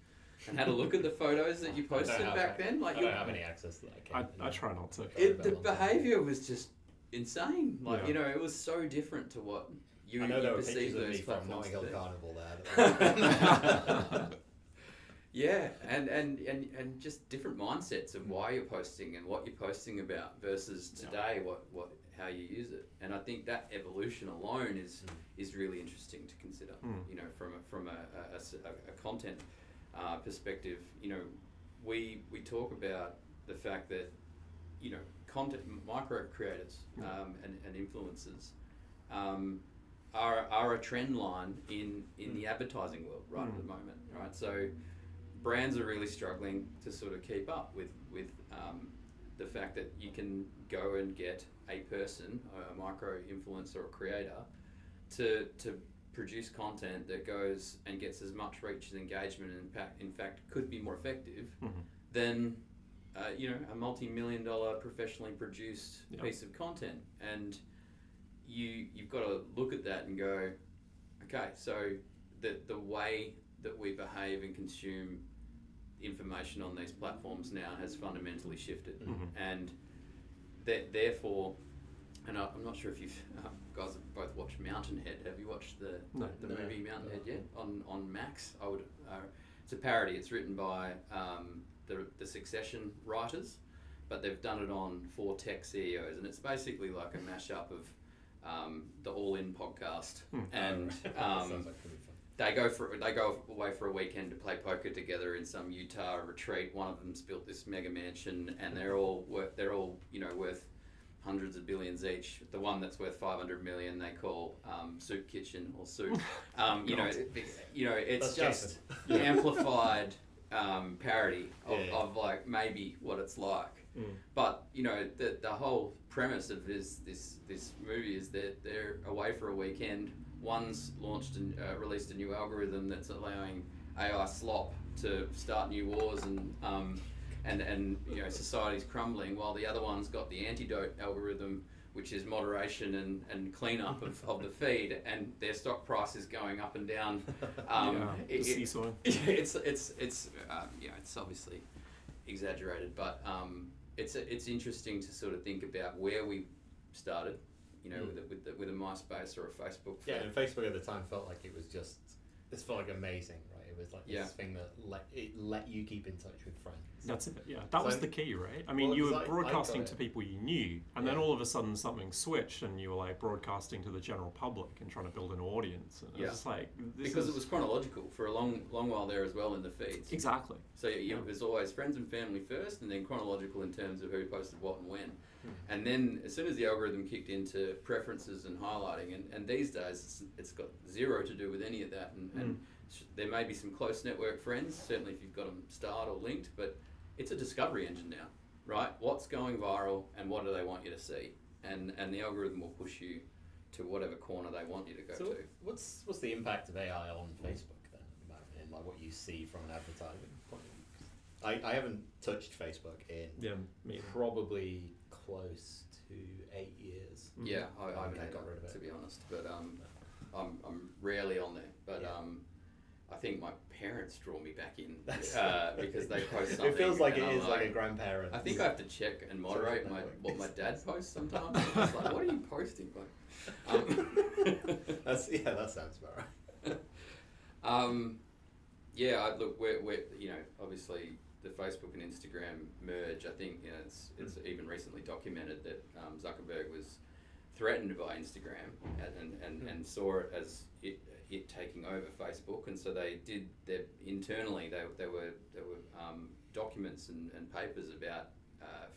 and had a look at the photos that you posted back then? Like I don't have any access to that. I try not to. the behaviour was just insane. Like it was so different to what you I know there were perceive pictures of those me from platforms Notting to Hill be. Carnival there. Yeah, and just different mindsets of why you're posting and what you're posting about versus today, how you use it. And I think that evolution alone is really interesting to consider. From a content perspective, we talk about the fact that content micro creators and influencers are a trend line in the advertising world right at the moment, right? So brands are really struggling to sort of keep up with the fact that you can go and get a person, a micro influencer or creator, to produce content that goes and gets as much reach and engagement and in fact could be more effective than a multi-million-dollar professionally produced piece of content. And you've got to look at that and go, okay, so the way that we behave and consume information on these platforms now has fundamentally shifted, and therefore, and I'm not sure if you guys have both watched Mountainhead. Have you watched the movie Mountainhead yet on Max? It's a parody. It's written by the Succession writers, but they've done it on 4 tech CEOs, and it's basically like a mashup of the All In podcast and. Sounds like pretty fun. They go away for a weekend to play poker together in some Utah retreat. One of them's built this mega mansion, and they're all worth hundreds of billions each. The one that's worth 500 million they call Soup Kitchen or Soup. It's That's just amplified parody of like maybe what it's like. But the whole premise of this movie is that they're away for a weekend. One's launched and released a new algorithm that's allowing AI slop to start new wars and society's crumbling, while the other one's got the antidote algorithm, which is moderation and cleanup of the feed, and their stock price is going up and down. It's obviously exaggerated, but it's interesting to sort of think about where we started. With a MySpace or a Facebook. Yeah, and Facebook at the time felt like it felt like amazing, right? It was like this thing that let you keep in touch with friends. That's it, yeah. That was the key, right? I mean, you were broadcasting to people you knew, and then all of a sudden something switched, and you were like broadcasting to the general public and trying to build an audience. And it was just like... It was chronological for a long while there as well in the feeds. Exactly. So it was always friends and family first, and then chronological in terms of who posted what and when. And then as soon as the algorithm kicked into preferences and highlighting, and these days it's got zero to do with any of that, and there may be some close network friends, certainly if you've got them starred or linked, but it's a discovery engine now, right? What's going viral and what do they want you to see? And the algorithm will push you to whatever corner they want you to go So to. what's the impact of AI on Facebook then at the moment, and like what you see from an advertising point of view? I haven't touched Facebook in Yeah, me. Probably close to 8 years. Yeah, I I haven't got rid of it. to be honest, but I'm rarely on there. But Yeah. I think my parents draw me back in because they post something. it feels like it and I'm is like a grandparent. I think I have to check and moderate what my dad posts sometimes. I'm just like, what are you posting? Like, that sounds about right. yeah, look, we're obviously the Facebook and Instagram merge. I think it's even recently documented that Zuckerberg was threatened by Instagram and saw it as it taking over Facebook, and so they did their internally. There were documents and papers about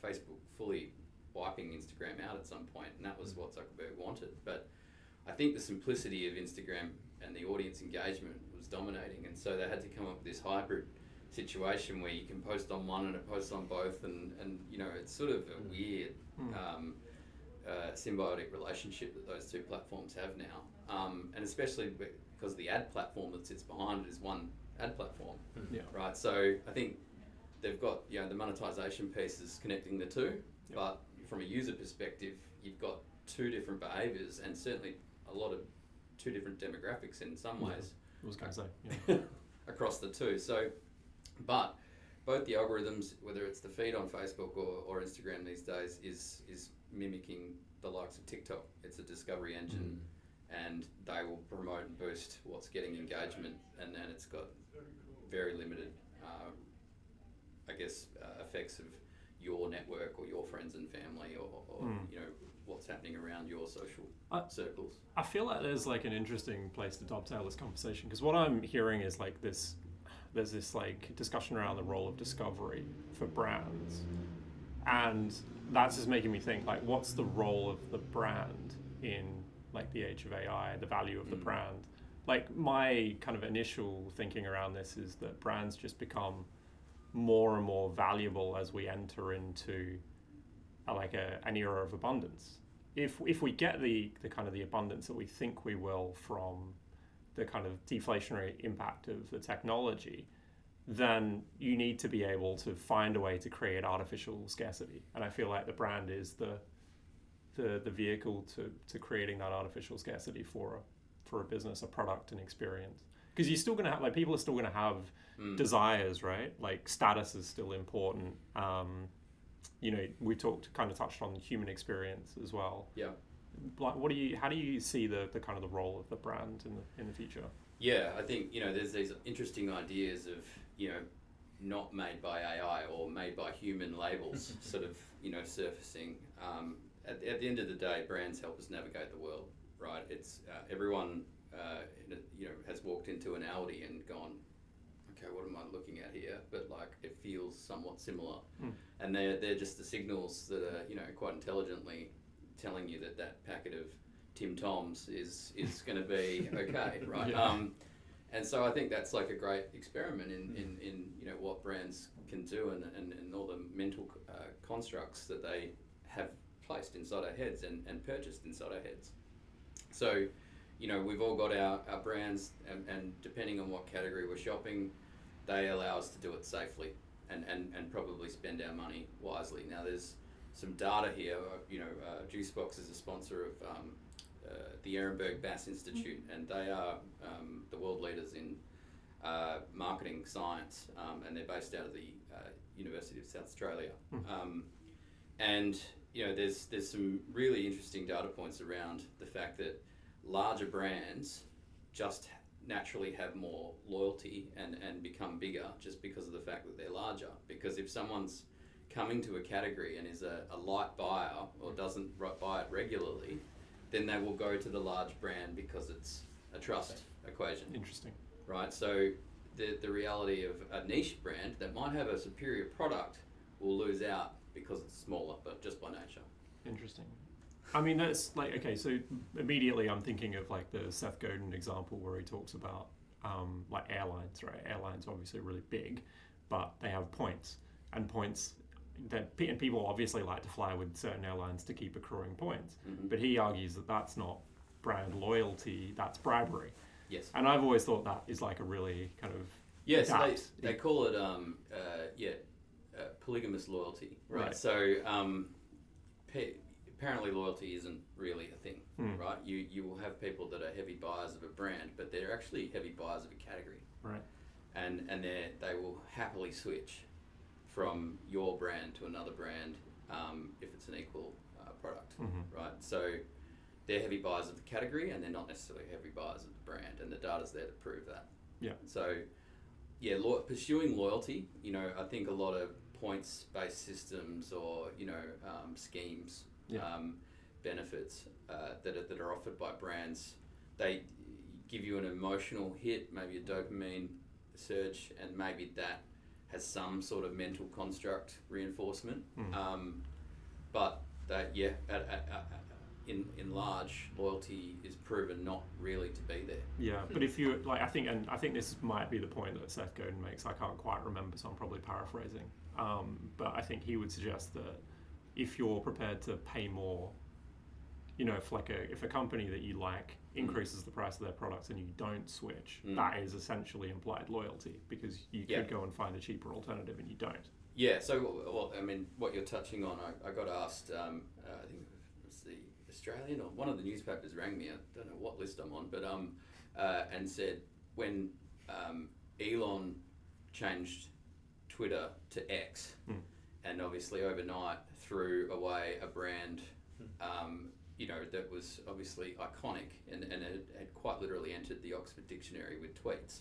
Facebook fully wiping Instagram out at some point, and that was what Zuckerberg wanted. But I think the simplicity of Instagram and the audience engagement was dominating, and so they had to come up with this hybrid situation where you can post on one and it posts on both, and it's sort of a weird symbiotic relationship that those two platforms have now, and especially because the ad platform that sits behind it is one ad platform, Yeah. right? So I think they've got the monetization piece is connecting the two, but from a user perspective, you've got two different behaviours and certainly a lot of two different demographics in some ways. I was going to say, across the two. So, but both the algorithms, whether it's the feed on Facebook or Instagram these days, is mimicking the likes of TikTok. It's a discovery engine, and they will promote and boost what's getting engagement, and then it's got very limited, effects of your network or your friends and family or what's happening around your social circles. I feel like there's like an interesting place to dovetail this conversation, because what I'm hearing is like there's this like discussion around the role of discovery for brands, and that's just making me think like, what's the role of the brand in like the age of AI, the value of the brand? Like my kind of initial thinking around this is that brands just become more and more valuable as we enter into an era of abundance. If we get the kind of the abundance that we think we will from the kind of deflationary impact of the technology, then you need to be able to find a way to create artificial scarcity. And I feel like the brand is the vehicle to creating that artificial scarcity for a business, a product, an experience. Because you're still gonna have, like, people are still gonna have desires, right? Like status is still important. We touched on human experience as well. Yeah. Like, how do you see the kind of the role of the brand in the future? Yeah, I think there's these interesting ideas of not made by AI or made by human labels sort of surfacing. At the end of the day, brands help us navigate the world, right? It's everyone has walked into an Aldi and gone, okay, what am I looking at here? But like it feels somewhat similar, and they're just the signals that are quite intelligently telling you that packet of Tim Tams is going to be okay, right? Yeah. And so I think that's like a great experiment in what brands can do and all the mental constructs that they have placed inside our heads and purchased inside our heads. So we've all got our brands, and depending on what category we're shopping, they allow us to do it safely and probably spend our money wisely. Now there's some data here. Juicebox is a sponsor of the Ehrenberg Bass Institute, and they are the world leaders in marketing science, and they're based out of the University of South Australia. And there's some really interesting data points around the fact that larger brands just naturally have more loyalty and become bigger just because of the fact that they're larger. Because if someone's coming to a category and is a light buyer or doesn't buy it regularly, then they will go to the large brand because it's a trust equation. Interesting. Right? So the reality of a niche brand that might have a superior product will lose out because it's smaller, but just by nature. Interesting. I mean, that's like, okay, so immediately I'm thinking of like the Seth Godin example where he talks about like airlines, right? Airlines are obviously really big, but they have points, and points that and people obviously like to fly with certain airlines to keep accruing points. But he argues that that's not brand loyalty, that's bribery. Yes. And I've always thought that is like a really kind of Yes, they call it polygamous loyalty, right? Right. So apparently loyalty isn't really a thing, right? You will have people that are heavy buyers of a brand, but they're actually heavy buyers of a category, right. and they will happily switch from your brand to another brand if it's an equal product, right? So they're heavy buyers of the category, and they're not necessarily heavy buyers of the brand, and the data's there to prove that. Yeah. So, yeah, pursuing loyalty, you know, I think a lot of points-based systems or, you know, schemes, benefits that are offered by brands, they give you an emotional hit, maybe a dopamine surge, and maybe that has some sort of mental construct reinforcement. But that, in large, loyalty is proven not really to be there. Yeah, but if you like, I think this might be the point that Seth Godin makes. I can't quite remember, so I'm probably paraphrasing. But I think he would suggest that if you're prepared to pay more, you know, if a company that you like increases the price of their products and you don't switch, that is essentially implied loyalty, because you could go and find a cheaper alternative and you don't. Yeah. So, well, I mean, what you're touching on, I got asked. I think it was the Australian or one of the newspapers rang me. I don't know what list I'm on, but and said when Elon changed Twitter to X, and obviously overnight threw away a brand, you know, that was obviously iconic and it had quite literally entered the Oxford Dictionary with tweets,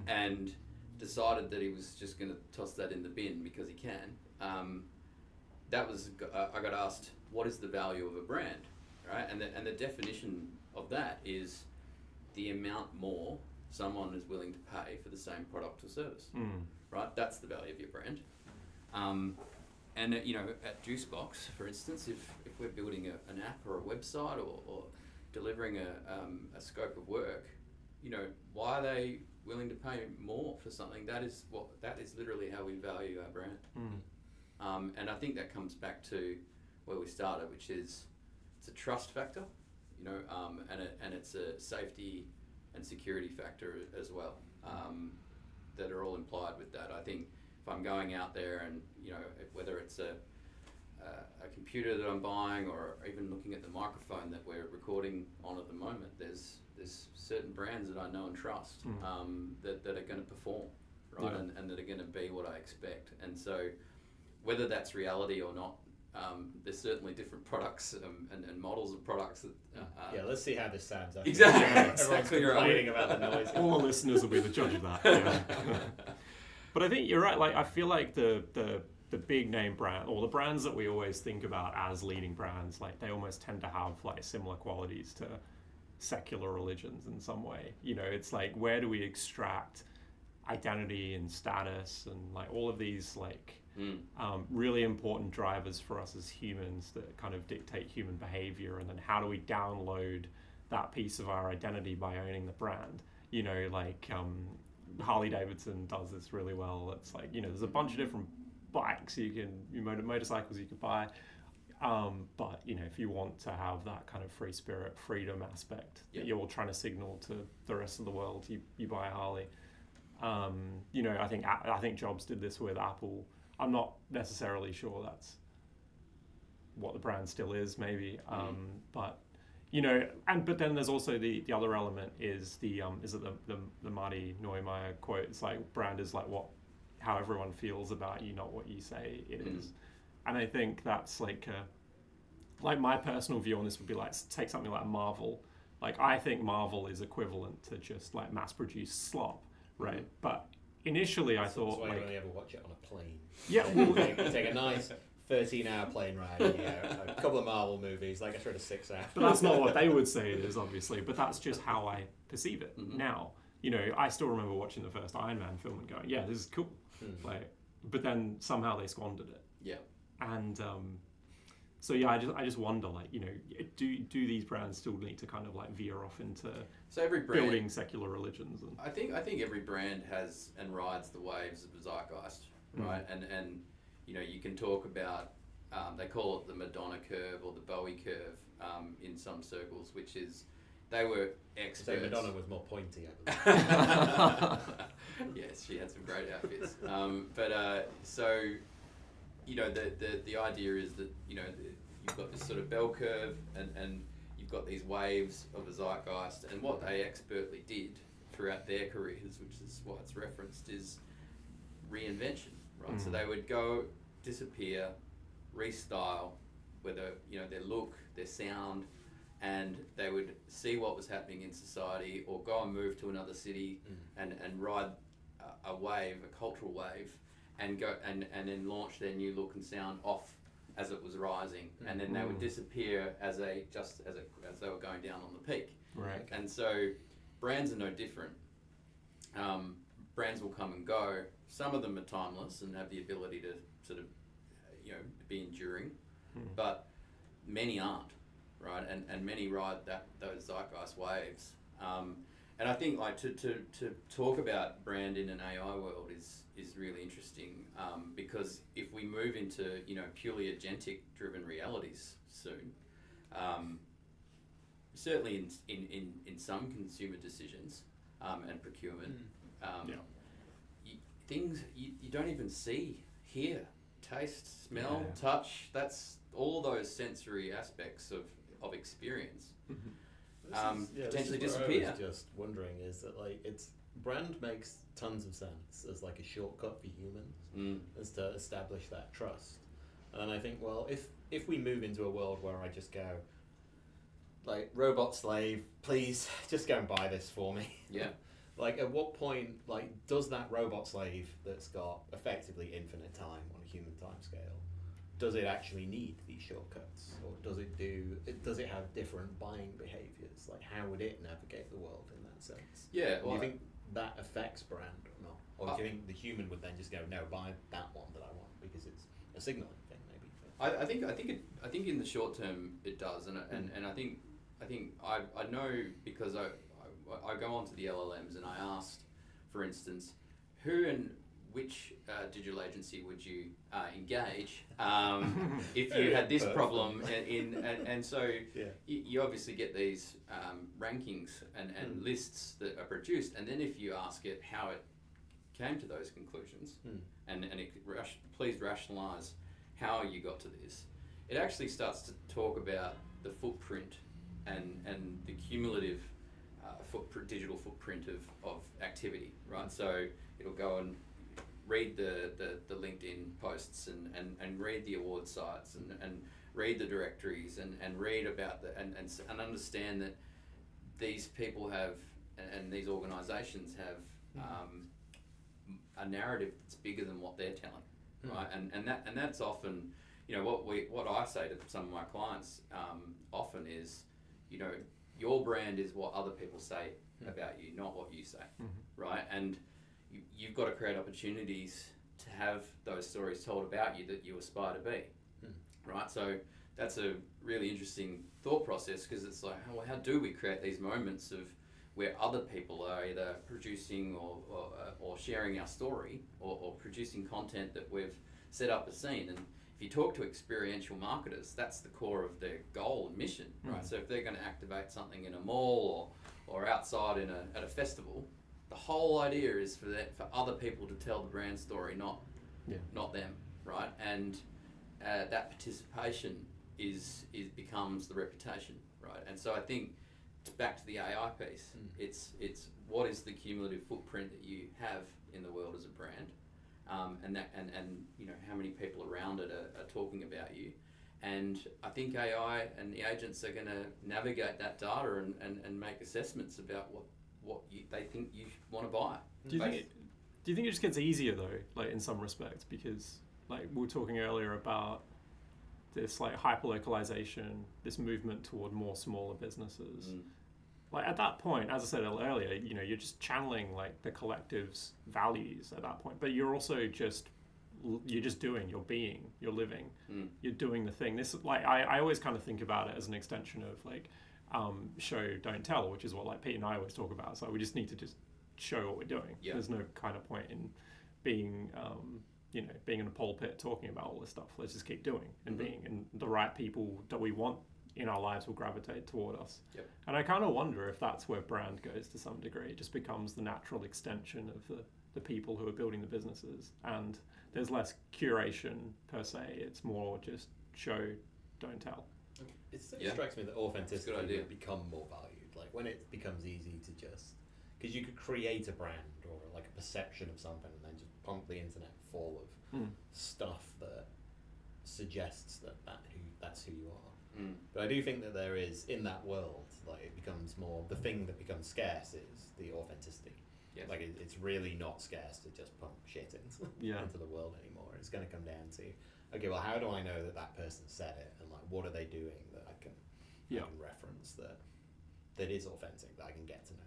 and decided that he was just going to toss that in the bin because he can. That was I got asked, what is the value of a brand, right? And the definition of that is the amount more someone is willing to pay for the same product or service, right? That's the value of your brand. And you know, at Juicebox, for instance, if we're building an app or a website or delivering a scope of work, you know, why are they willing to pay more for something? That is literally how we value our brand. And I think that comes back to where we started, which is it's a trust factor, you know, and it's a safety and security factor as well, that are all implied with that. I think if I'm going out there and, you know, whether it's a computer that I'm buying or even looking at the microphone that we're recording on at the moment, there's certain brands that I know and trust, that are going to perform, right, and that are going to be what I expect. And so whether that's reality or not, there's certainly different products and models of products that... let's see how this sounds. Exactly. Everyone's complaining about the noise. All the listeners will be the judge of that. Yeah. But I think you're right. Like, I feel like the big name brand, or the brands that we always think about as leading brands, like they almost tend to have like similar qualities to secular religions in some way. You know, it's like, where do we extract identity and status and like all of these like really important drivers for us as humans that kind of dictate human behavior, and then how do we download that piece of our identity by owning the brand? You know, like Harley Davidson does this really well. It's like, you know, there's a bunch of different bikes motorcycles you could buy, but you know, if you want to have that kind of free spirit, freedom aspect that you're trying to signal to the rest of the world, you buy a Harley. You know, I think Jobs did this with Apple. I'm not necessarily sure that's what the brand still is, maybe, but you know, but then there's also the other element is the Marty Neumeier quote. It's like, brand is like how everyone feels about you, not what you say it is. And I think that's like my personal view on this would be like, take something like Marvel. Like, I think Marvel is equivalent to just like mass-produced slop, right? But initially I thought, that's why like, you only ever watch it on a plane. Yeah, You take a nice 13-hour plane ride, and, you know, a couple of Marvel movies, like a sort of 6 hours. But that's not what they would say it is, obviously. But that's just how I perceive it now. You know, I still remember watching the first Iron Man film and going, yeah, this is cool. Like, but then somehow they squandered it. Yeah. And So yeah, I just wonder, like, you know, do these brands still need to kind of like veer off into So every brand, building secular religions? And I think every brand has and rides the waves of the zeitgeist, right? And you know, you can talk about they call it the Madonna curve or the Bowie curve in some circles, which is they were experts. So Madonna was more pointy, I believe. Yes, she had some great outfits. So, you know, the idea is that, you know, you've got this sort of bell curve and you've got these waves of the zeitgeist, and what they expertly did throughout their careers, which is why it's referenced, is reinvention, right? So they would go, disappear, restyle, whether, you know, their look, their sound, and they would see what was happening in society, or go and move to another city and ride a wave, a cultural wave, and go and then launch their new look and sound off as it was rising, and then they would disappear as they were going down on the peak. right. And so brands are no different. Brands will come and go. Some of them are timeless and have the ability to sort of, you know, be enduring, but many aren't, right? And many ride those zeitgeist waves. And I think, like, to talk about brand in an AI world is really interesting, because if we move into, you know, purely agentic driven realities soon, certainly in some consumer decisions and procurement, things you don't even see, hear, taste, smell, touch. That's all those sensory aspects of experience. Potentially this is where disappear. I was just wondering is that, like, it's brand makes tons of sense as like a shortcut for humans as to establish that trust. And I think, well, if we move into a world where I just go, like, robot slave, please just go and buy this for me. Yeah. Like, at what point, like, does that robot slave that's got effectively infinite time on a human time scale, does it actually need these shortcuts, or does it have different buying behaviours? Like, how would it navigate the world in that sense? Yeah. Do you think that affects brand or not, or do you think the human would then just go, no, buy that one that I want because it's a signalling thing, maybe? I think in the short term it does, and I think I know, because I go onto the LLMs and I asked, for instance, who and which digital agency would you engage if you had this problem and so you obviously get these rankings and lists that are produced, and then if you ask it how it came to those conclusions and it please rationalize how you got to this, it actually starts to talk about the footprint and the cumulative digital footprint of activity, right? So it'll go and read the LinkedIn posts and read the award sites and read the directories and read about and understand that these people have and these organisations have a narrative that's bigger than what they're telling, right? And that's often, you know, what I say to some of my clients often is, you know, your brand is what other people say about you, not what you say, right? And you've got to create opportunities to have those stories told about you that you aspire to be, right? So that's a really interesting thought process, because it's like, well, how do we create these moments of where other people are either producing or sharing our story or producing content that we've set up a scene? And if you talk to experiential marketers, that's the core of their goal and mission, right? So if they're going to activate something in a mall or outside at a festival, the whole idea is for other people to tell the brand story, not them, right? And that participation becomes the reputation, right? And so I think, back to the AI piece, it's what is the cumulative footprint that you have in the world as a brand, and you know, how many people around it are talking about you. And I think AI and the agents are going to navigate that data and make assessments about what they think you want to buy. Do you think it just gets easier though, like in some respects, because like we were talking earlier about this like hyper-localization, this movement toward more smaller businesses. Like at that point, as I said earlier, you know, you're just channeling like the collective's values at that point, but you're also just you're just doing, you're being, you're living, Mm. you're doing the thing. This like I always kind of think about it as an extension of like show don't tell, which is what like Pete and I always talk about. So we just need to just show what we're doing. Yeah. There's no kind of point in being being in a pulpit talking about all this stuff. Let's just keep doing and being, and the right people that we want in our lives will gravitate toward us. Yep. And I kind of wonder if that's where brand goes to some degree. It just becomes the natural extension of the people who are building the businesses, and there's less curation per se. It's more just show, don't tell. It Yeah. strikes me that That's a authenticity good idea. would become more valued. Like when it becomes easy to just, because you could create a brand or like a perception of something and then just pump the internet full of stuff that suggests that's who you are. Mm. But I do think that there is, in that world, like it becomes more, the thing that becomes scarce is the authenticity. Yes. Like it's really not scarce to just pump shit into the world anymore. It's going to come down to, okay, well, how do I know that that person said it, and like what are they doing that I can reference that is authentic, that I can get to know.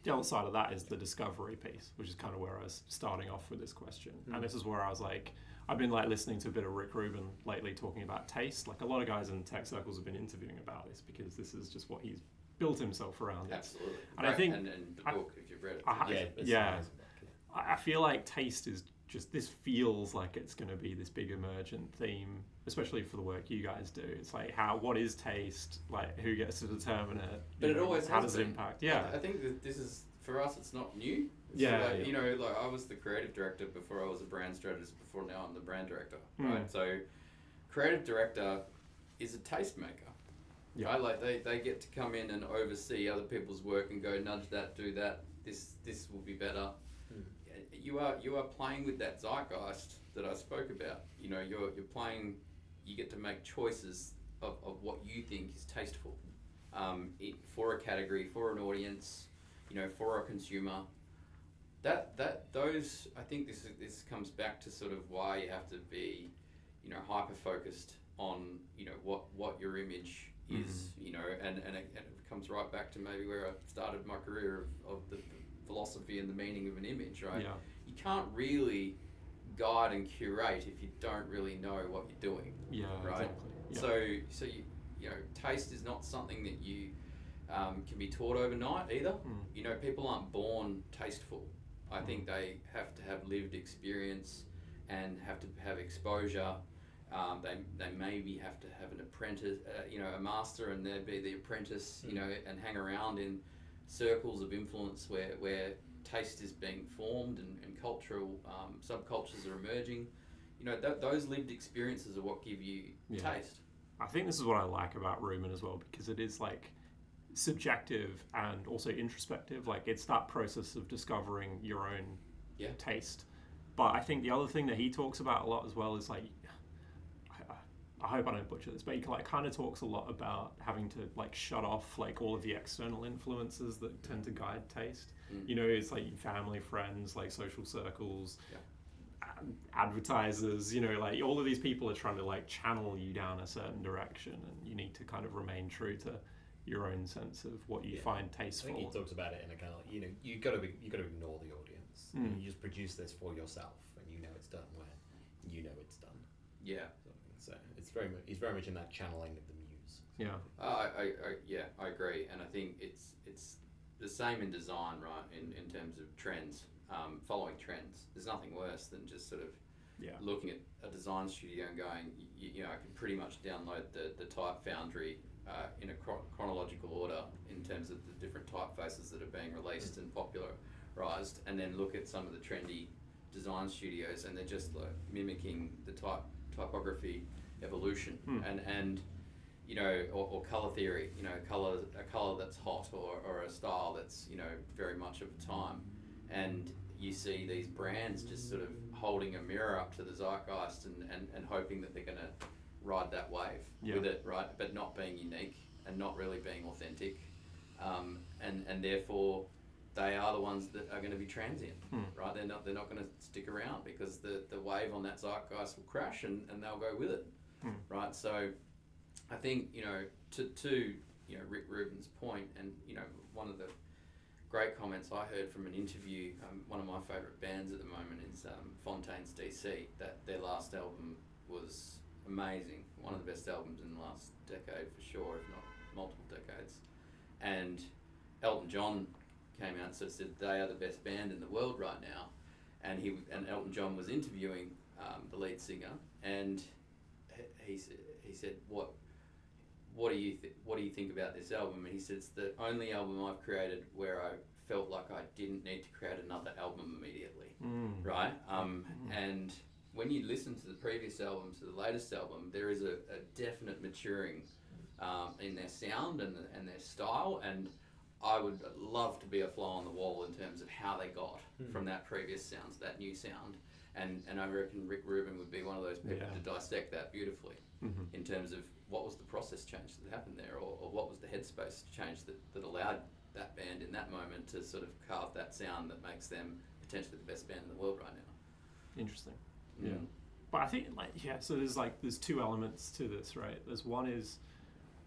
The other side of that is the discovery piece, which is kind of where I was starting off with this question. And this is where I was like, I've been like listening to a bit of Rick Rubin lately talking about taste. Like a lot of guys in tech circles have been interviewing about this because this is just what he's built himself around. Absolutely. And I think- and the book, if you've read it. I feel like taste is just, this feels like it's going to be this big emergent theme, especially for the work you guys do. It's like, what is taste? Like, who gets to determine it? But it always how has does it been. impact? Yeah. I think that this is, for us, it's not new. It's Yeah, like, yeah. like I was the creative director before I was a brand strategist, before now I'm the brand director, Mm. right? So creative director is a tastemaker. Yeah. Right? Like they get to come in and oversee other people's work and go, nudge that, do that, this will be better. You are playing with that zeitgeist that I spoke about. You're playing, you get to make choices of what you think is tasteful for a category, for an audience, for a consumer. Those, I think this comes back to sort of why you have to be, hyper focused on, what your image is, and it comes right back to maybe where I started my career of the philosophy and the meaning of an image, right? Yeah. You can't really guide and curate if you don't really know what you're doing. Yeah, right. Exactly. Yeah. So taste is not something that you can be taught overnight either. People aren't born tasteful. I think they have to have lived experience and have to have exposure. They maybe have to have an apprentice, a master, and they'd be the apprentice, and hang around in circles of influence where taste is being formed and cultural subcultures are emerging. Those lived experiences are what give you taste. I think this is what I like about Rubin as well, because it is like subjective and also introspective. Like it's that process of discovering your own taste. But I think the other thing that he talks about a lot as well is like, I hope I don't butcher this, but he like kind of talks a lot about having to like shut off like all of the external influences that tend to guide taste. It's like family, friends, like social circles, advertisers, like all of these people are trying to like channel you down a certain direction, and you need to kind of remain true to your own sense of what you find tasteful. I think he talks about it in a kind of like, you got to ignore the audience. You just produce this for yourself, and you know it's done when you know it's done. Yeah. So he's very much in that channeling of the muse. Yeah. I agree, and I think it's the same in design, right? In terms of trends, following trends. There's nothing worse than just sort of looking at a design studio and going, I can pretty much download the type foundry in a chronological order in terms of the different typefaces that are being released and popularized, and then look at some of the trendy design studios, and they're just like mimicking the typography evolution and or color theory, a color that's hot or a style that's very much of the time, and you see these brands just sort of holding a mirror up to the zeitgeist and hoping that they're going to ride that wave with it, right? But not being unique and not really being authentic, and therefore they are the ones that are going to be transient, right? They're not going to stick around because the wave on that zeitgeist will crash and they'll go with it, right? So I think to Rick Rubin's point, and one of the great comments I heard from an interview. One of my favourite bands at the moment is Fontaine's DC. That their last album was amazing. One of the best albums in the last decade for sure, if not multiple decades. And Elton John came out and sort of said they are the best band in the world right now. And Elton John was interviewing the lead singer, and he said, what do you think about this album? And he said, it's the only album I've created where I felt like I didn't need to create another album immediately, right? And when you listen to the previous album to the latest album, there is a definite maturing in their sound and their style, and I would love to be a fly on the wall in terms of how they got from that previous sound to that new sound. And I reckon Rick Rubin would be one of those people to dissect that beautifully in terms of what was the process change that happened there, or what was the headspace change that allowed that band in that moment to sort of carve that sound that makes them potentially the best band in the world right now. Interesting. Yeah. But I think so there's two elements to this, right? There's one is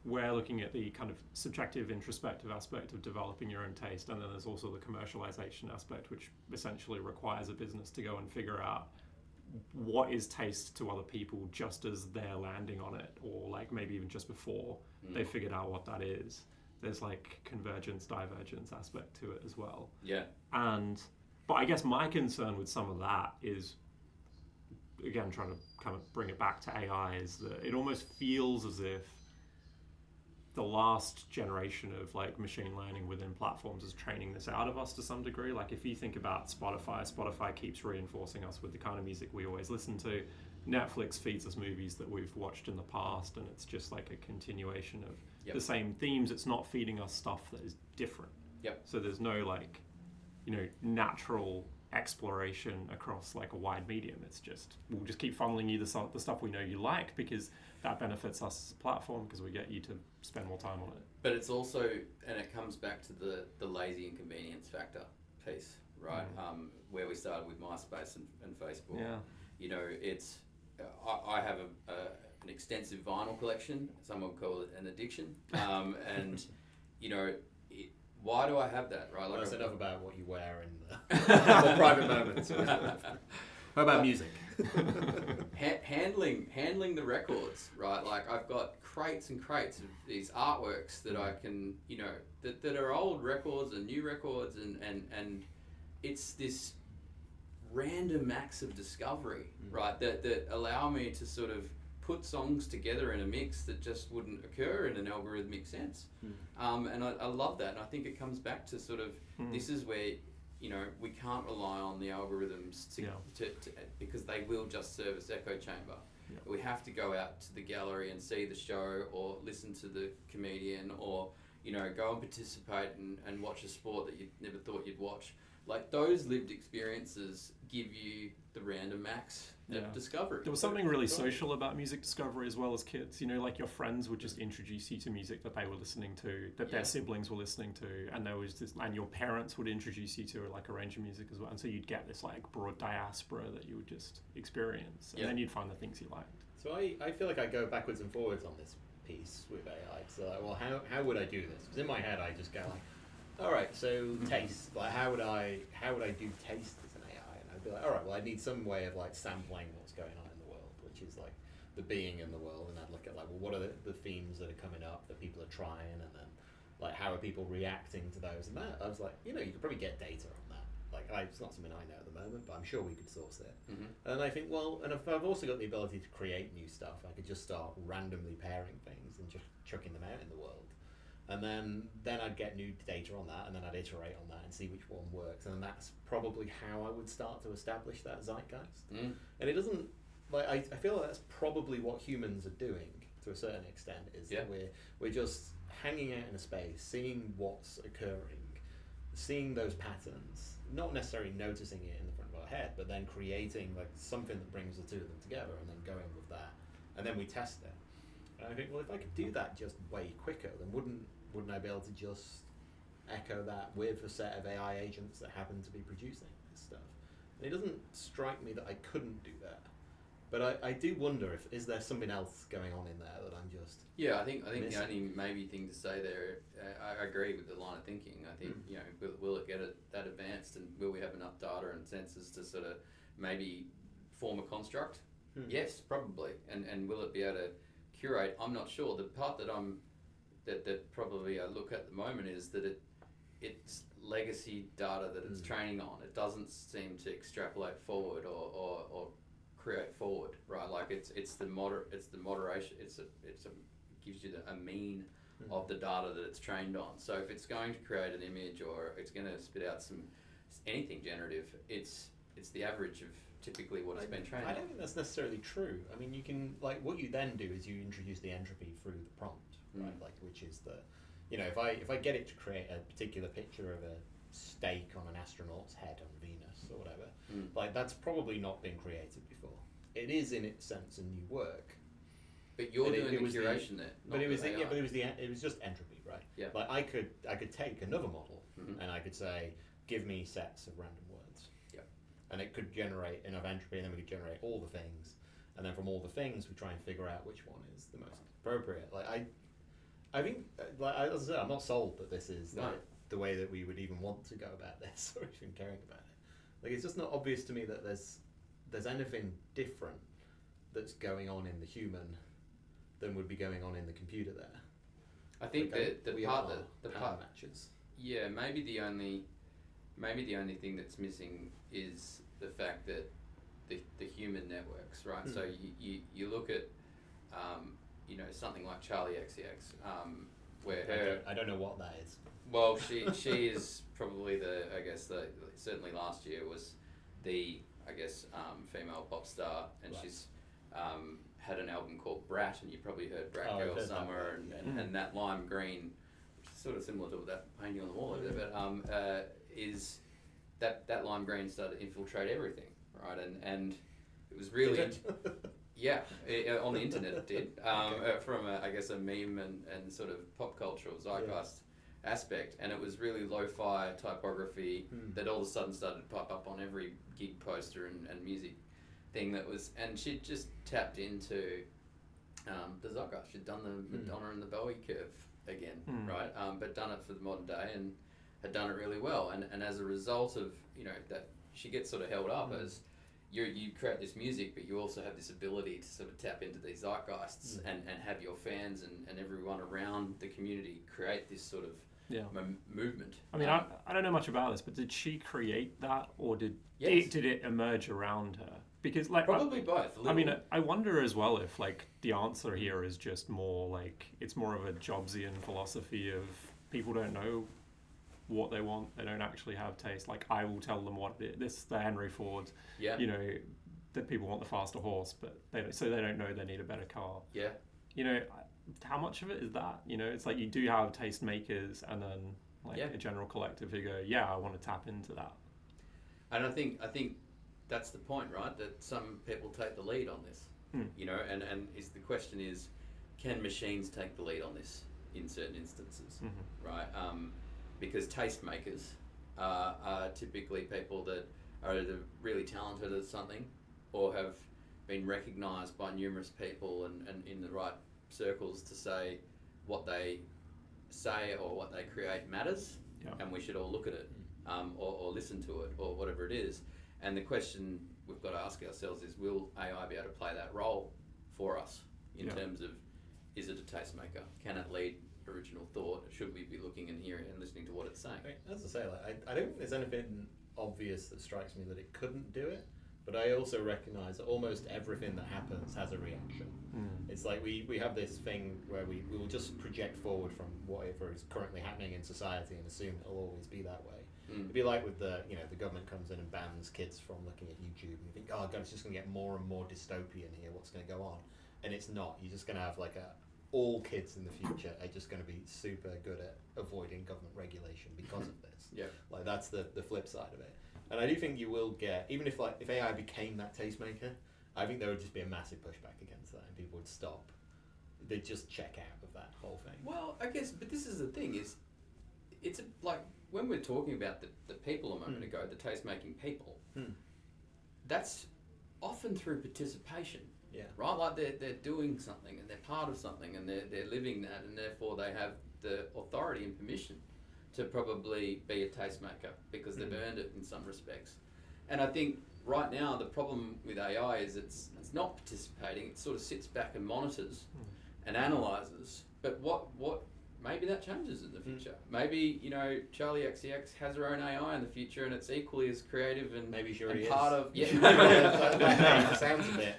we're looking at the kind of subjective introspective aspect of developing your own taste, and then there's also the commercialization aspect, which essentially requires a business to go and figure out what is taste to other people just as they're landing on it, or like maybe even just before they figured out what that is. There's like convergence, divergence aspect to it as well. Yeah. But I guess my concern with some of that is, again, trying to kind of bring it back to AI, is that it almost feels as if the last generation of like machine learning within platforms is training this out of us to some degree. Like if you think about Spotify keeps reinforcing us with the kind of music we always listen to. Netflix feeds us movies that we've watched in the past, and it's just like a continuation of the same themes. It's not feeding us stuff that is different. So there's no like, natural exploration across like a wide medium. It's just, we'll just keep funneling you the stuff we know you like, because that benefits us as a platform, because we get you to spend more time on it. But it's also, and it comes back to the lazy inconvenience factor piece, right? Where we started with MySpace and Facebook. It's I have an extensive vinyl collection. Some would call it an addiction. And why do I have that, right? Like, that's enough about what you wear in the private moments. How about music? handling the records, right? Like I've got crates and crates of these artworks that I can, that are old records and new records, and it's this random acts of discovery, right? That allow me to sort of put songs together in a mix that just wouldn't occur in an algorithmic sense. And I love that, and I think it comes back to sort of this is where we can't rely on the algorithms to because they will just serve as echo chamber. We have to go out to the gallery and see the show, or listen to the comedian, or go and participate and watch a sport that you never thought you'd watch. Like those lived experiences give you the random acts of discovery. There was something really social about music discovery as well as kids. Like your friends would just introduce you to music that they were listening to, that their siblings were listening to, and there was this, and your parents would introduce you to like a range of music as well, and so you'd get this like broad diaspora that you would just experience, and then you'd find the things you liked. So I feel like I go backwards and forwards on this piece with AI. So like, well, how would I do this? Because in my head I just go like, all right, so taste. Like, how would I do taste as an AI? And I'd be like, all right, well, I need some way of like sampling what's going on in the world, which is like the being in the world, and I'd look at like, well, what are the themes that are coming up that people are trying, and then like how are people reacting to those? And that I was like, you could probably get data on that. Like, it's not something I know at the moment, but I'm sure we could source it. And I think, well, and if I've also got the ability to create new stuff, I could just start randomly pairing things and just chucking them out in the world. And then I'd get new data on that, and then I'd iterate on that and see which one works. And that's probably how I would start to establish that zeitgeist. And it doesn't, like, I feel like that's probably what humans are doing to a certain extent, is that we're just hanging out in a space, seeing what's occurring, seeing those patterns, not necessarily noticing it in the front of our head, but then creating like something that brings the two of them together, and then going with that. And then we test it. And I think, well, if I could do that just way quicker, then wouldn't I be able to just echo that with a set of AI agents that happen to be producing this stuff? And it doesn't strike me that I couldn't do that. But I do wonder if is there something else going on in there that I'm just Yeah, I think the missing. only maybe thing to say there, I agree with the line of thinking. I think will it get that advanced, and will we have enough data and sensors to sort of maybe form a construct? Yes, probably. And will it be able to curate? I'm not sure. The part that probably I look at the moment is that it's legacy data that it's training on. It doesn't seem to extrapolate forward or create forward, right? Like it's the moderation. It gives you a mean of the data that it's trained on. So if it's going to create an image or it's going to spit out anything generative, it's the average of typically what it's been trained on. I don't think that's necessarily true. I mean, you can what you then do is you introduce the entropy through the prompt, right? Like, which is if I get it to create a particular picture of a steak on an astronaut's head on Venus or whatever, like that's probably not been created before. It is in its sense a new work. But you're doing the curation there. But it was just entropy, right? Yeah. Like I could take another model and I could say, give me sets of random words. Yeah. And it could generate enough entropy, and then we could generate all the things, and then from all the things we try and figure out which one is the most appropriate. Like I think, like as I said, I'm not sold that this is the way that we would even want to go about this or even caring about it. Like it's just not obvious to me that there's anything different that's going on in the human than would be going on in the computer there. I think like the we part are that the power part matches. Yeah, maybe the only thing that's missing is the fact that the human networks, right? So you look at something like Charlie XCX, where I don't know what that is. well she is probably certainly last year was the female pop star, and she's had an album called Brat, and you probably heard Brat Girl Summer, and that lime green, which is sort of similar to that painting on the wall over there, but is that lime green started to infiltrate everything, right? And it was really on the internet it did, from a meme and sort of pop cultural zeitgeist aspect, and it was really lo-fi typography that all of a sudden started to pop up on every gig poster and music thing and she'd just tapped into the zeitgeist. She'd done the Madonna and the Bowie curve again, right? But done it for the modern day and had done it really well, and as a result of that, she gets sort of held up as you create this music, but you also have this ability to sort of tap into these zeitgeists and have your fans and everyone around the community create this sort of movement. I mean, I don't know much about this, but did she create that, or did it emerge around her? Because probably both. I mean, I wonder as well if the answer here is just more it's more of a Jobsian philosophy of people don't know what they want, they don't actually have taste. I will tell them what it is. This the Henry Ford. Yeah. That people want the faster horse, but they don't know they need a better car. Yeah. How much of it is that? It's you do have tastemakers and then a general collective who go, I want to tap into that. And I think that's the point, right? That some people take the lead on this. And the question is, can machines take the lead on this in certain instances, right? Because tastemakers are typically people that are either really talented at something or have been recognised by numerous people and in the right circles to say what they say or what they create matters, and we should all look at it or listen to it or whatever it is. And the question we've got to ask ourselves is, will AI be able to play that role for us in terms of, is it a tastemaker? Can it lead original thought? Should we be looking and hearing and listening to what it's saying? As I say, I don't think there's anything obvious that strikes me that it couldn't do it, but I also recognise that almost everything that happens has a reaction. It's we have this thing where we will just project forward from whatever is currently happening in society and assume it'll always be that way. It'd be like with the government comes in and bans kids from looking at YouTube, and you think, oh god, it's just going to get more and more dystopian here, what's going to go on? And it's not. You're just going to have all kids in the future are just going to be super good at avoiding government regulation because of this. That's the flip side of it. And I do think you will get, even if AI became that tastemaker, I think there would just be a massive pushback against that, and people would stop. They'd just check out of that whole thing. Well, I guess, but this is the thing, is it's when we're talking about the people a moment ago, the taste-making people, that's often through participation. Yeah. Right, like they're doing something and they're part of something and they're living that, and therefore they have the authority and permission to probably be a tastemaker because they've earned it in some respects. And I think right now the problem with AI is it's not participating. It sort of sits back and monitors and analyzes. But what maybe that changes in the future. Maybe, you know, Charlie XCX has her own AI in the future and it's equally as creative and Maybe she and already part is. of yeah. That sounds a bit.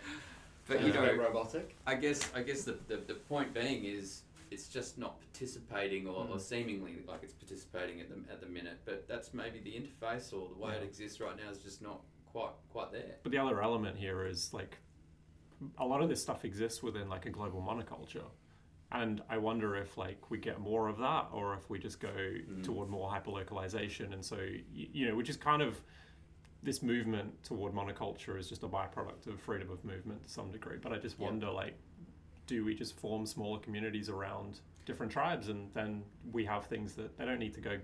But sounds you a bit know, robotic. I guess the point being is it's just not participating or seemingly like it's participating at the minute. But that's maybe the interface or the way it exists right now is just not quite there. But the other element here is like a lot of this stuff exists within like a global monoculture. And I wonder if like we get more of that, or if we just go toward more hyper-localization. And so, you know, which is kind of this movement toward monoculture is just a byproduct of freedom of movement to some degree. But I just wonder, like, do we just form smaller communities around different tribes, and then we have things that they don't need to go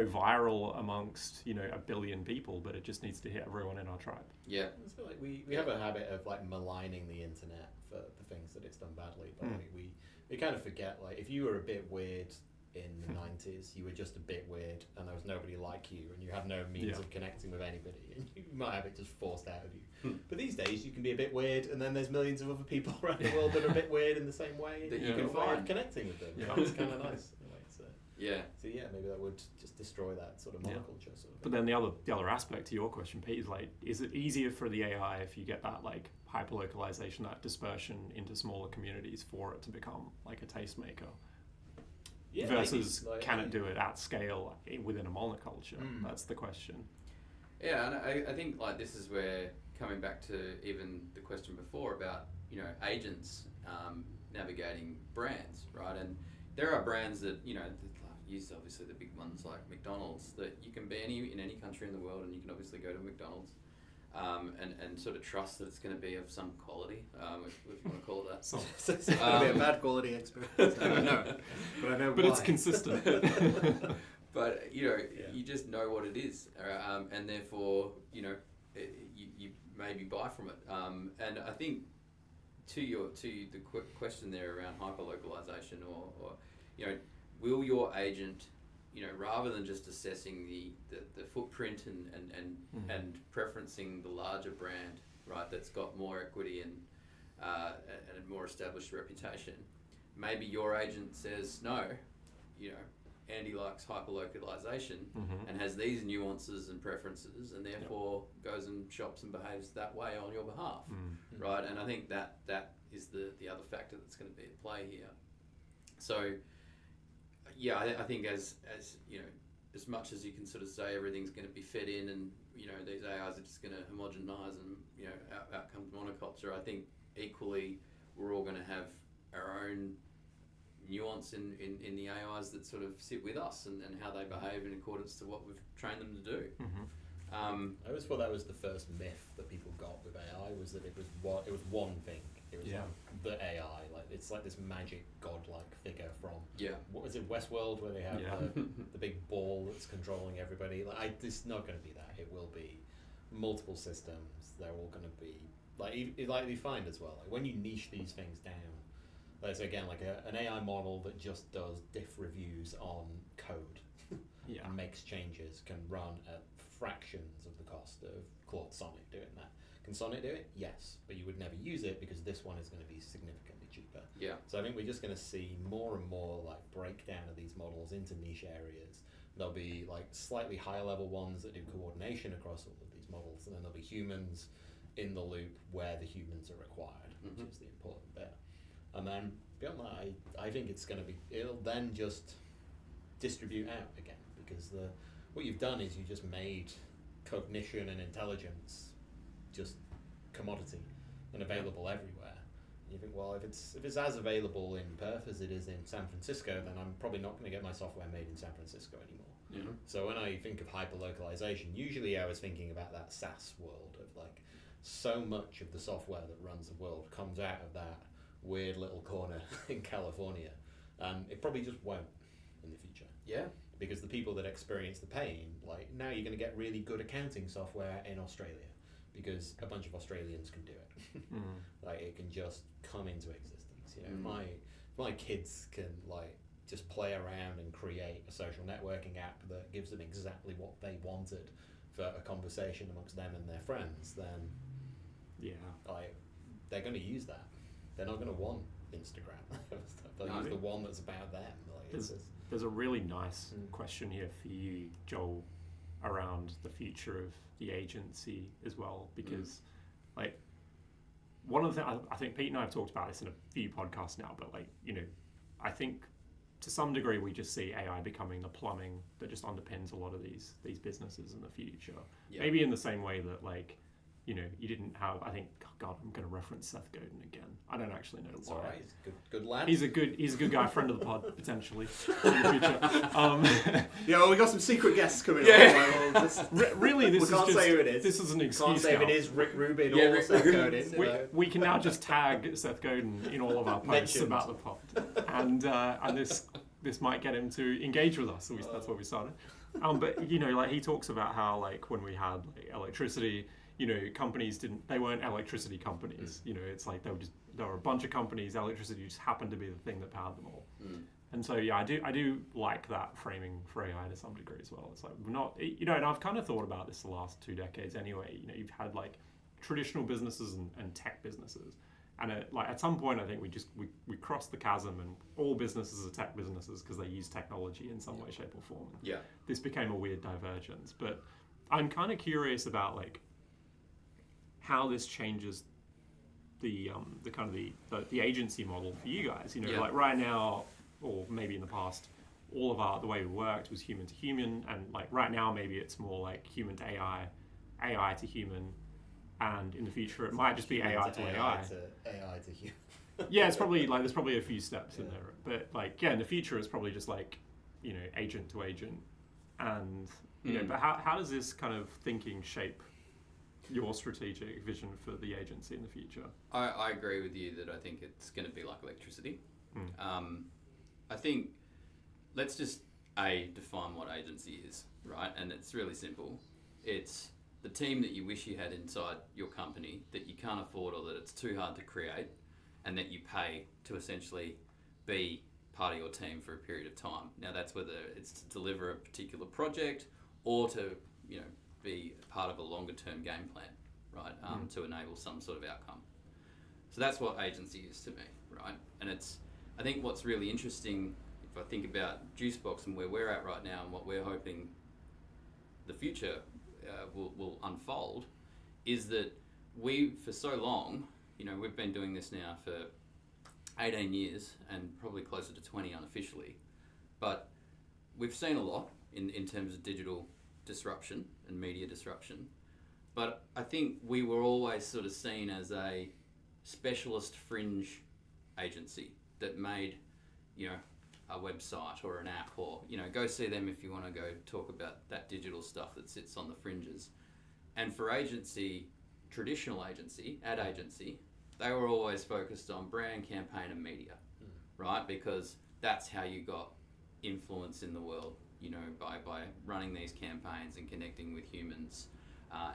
viral amongst, you know, 1 billion people, but it just needs to hit everyone in our tribe. Yeah. It's like we have a habit of like maligning the internet for the things that it's done badly, but like, we kind of forget, like, if you were a bit weird in the 90s, you were just a bit weird and there was nobody like you and you had no means of connecting with anybody and you might have it just forced out of you. But these days you can be a bit weird and then there's millions of other people around the world that are a bit weird in the same way That you can find. find connecting with them. Yeah. It's kind of nice in a way. So Yeah. yeah, maybe that would just destroy that sort of monoculture sort of But thing. then the other aspect to your question, Pete, is like, is it easier for the AI if you get that like hyper-localization, that dispersion into smaller communities for it to become like a tastemaker? Yeah, Versus maybe, like, can it do it at scale within a monoculture? That's the question. Yeah, and I think like this is where, coming back to even the question before about, you know, agents navigating brands, right? And there are brands that, you know, use obviously the big ones like McDonald's, that you can be in any country in the world and you can obviously go to McDonald's and sort of trust that it's going to be of some quality, if you want to call it that. So it's going to be a bad quality experience. I don't know, but I know But why. it's consistent. But you know, you just know what it is, and therefore, you know, you maybe buy from it. And I think to the question there around hyper-localization, or you know, will your agent, you know, rather than just assessing the footprint and preferencing the larger brand, right, that's got more equity and a more established reputation, maybe your agent says no, you know, Andy likes hyper-localization and has these nuances and preferences, and therefore goes and shops and behaves that way on your behalf, right? And I think that is the other factor that's going to be at play here. So, yeah, I think as you know, as much as you can sort of say everything's going to be fed in, and you know these AIs are just going to homogenize, and you know out comes monoculture. I think equally we're all going to have our own nuance in the AIs that sort of sit with us and how they behave in accordance to what we've trained them to do. I always thought that was the first myth that people got with AI, was that it was one thing. It was like the AI, like it's like this magic godlike figure from what was it, Westworld, where they have the big ball that's controlling everybody. Like it's not going to be that. It will be multiple systems. They're all going to be like you find as well. Like when you niche these things down, there's again like an AI model that just does diff reviews on code and makes changes, can run at fractions of the cost of Claude Sonnet doing that. Can Sonnet do it? Yes, but you would never use it because this one is going to be significantly cheaper. Yeah. So I think we're just going to see more and more like breakdown of these models into niche areas. There'll be like slightly higher level ones that do coordination across all of these models, and then there'll be humans in the loop where the humans are required, which is the important bit. And then beyond that, I think it'll then just distribute out again, because what you've done is you just made cognition and intelligence just commodity and available everywhere. And you think, well, if it's as available in Perth as it is in San Francisco, then I'm probably not going to get my software made in San Francisco anymore. So when I think of hyper-localization, usually I was thinking about that SaaS world of like, so much of the software that runs the world comes out of that weird little corner in California, and it probably just won't in the future. Yeah. Because the people that experience the pain, like now you're going to get really good accounting software in Australia, because a bunch of Australians can do it. Like it can just come into existence. You know, my kids can like just play around and create a social networking app that gives them exactly what they wanted for a conversation amongst them and their friends, then like they're going to use that. They're not going to want Instagram. They'll use the one that's about them. Like, there's a really nice question here for you, Joel, around the future of the agency as well, because like one of the things, I think Pete and I have talked about this in a few podcasts now, but like, you know, I think to some degree we just see AI becoming the plumbing that just underpins a lot of these businesses in the future. Maybe in the same way that, like, you know, you didn't have, I think, God, I'm going to reference Seth Godin again. I don't actually know it's why. all right. He's a good lad. He's a good guy, friend of the pod, potentially, in the future. Yeah, well, we got some secret guests coming Yeah. on. Really, this We is can't just, say who it is. this is an Can't excuse say if now. it is Rick Rubin Yeah, or Rick Seth Rubin. Godin. We can now just tag Seth Godin in all of our posts Mentioned. about the pod, and this might get him to engage with us. So that's where we started. But you know, like he talks about how, like, when we had like electricity, you know, companies they weren't electricity companies. You know, it's like there were a bunch of companies. Electricity just happened to be the thing that powered them all. And so yeah, I do like that framing for AI to some degree as well. It's like we're not, you know, and I've kind of thought about this the last 2 decades anyway. You know, you've had like traditional businesses and tech businesses, and at some point I think we crossed the chasm, and all businesses are tech businesses because they use technology in some way, shape, or form. Yeah. This became a weird divergence, but I'm kind of curious about like how this changes the kind of the agency model for you guys. You know, like right now, or maybe in the past, all of the way we worked was human to human, and like right now maybe it's more like human to AI, AI to human, and in the future it might just be AI to AI. AI to human. Yeah, it's probably like there's probably a few steps in there, but like in the future it's probably just like, you know, agent to agent, and you know. But how does this kind of thinking shape your strategic vision for the agency in the future? I agree with you that I think it's going to be like electricity. I think let's just define what agency is, right? And it's really simple. It's the team that you wish you had inside your company that you can't afford, or that it's too hard to create, and that you pay to essentially be part of your team for a period of time. Now that's whether it's to deliver a particular project or to, you know, be part of a longer term game plan, right? To enable some sort of outcome. So that's what agency is to me, right? And I think what's really interesting, if I think about Juicebox and where we're at right now and what we're hoping the future will unfold, is that we, for so long, you know, we've been doing this now for 18 years and probably closer to 20 unofficially, but we've seen a lot in terms of digital disruption and media disruption. But I think we were always sort of seen as a specialist fringe agency that made, you know, a website or an app, or, you know, go see them if you want to go talk about that digital stuff that sits on the fringes. And for agency, traditional agency, ad agency, they were always focused on brand, campaign and media, right? Because that's how you got influence in the world, you know, by running these campaigns and connecting with humans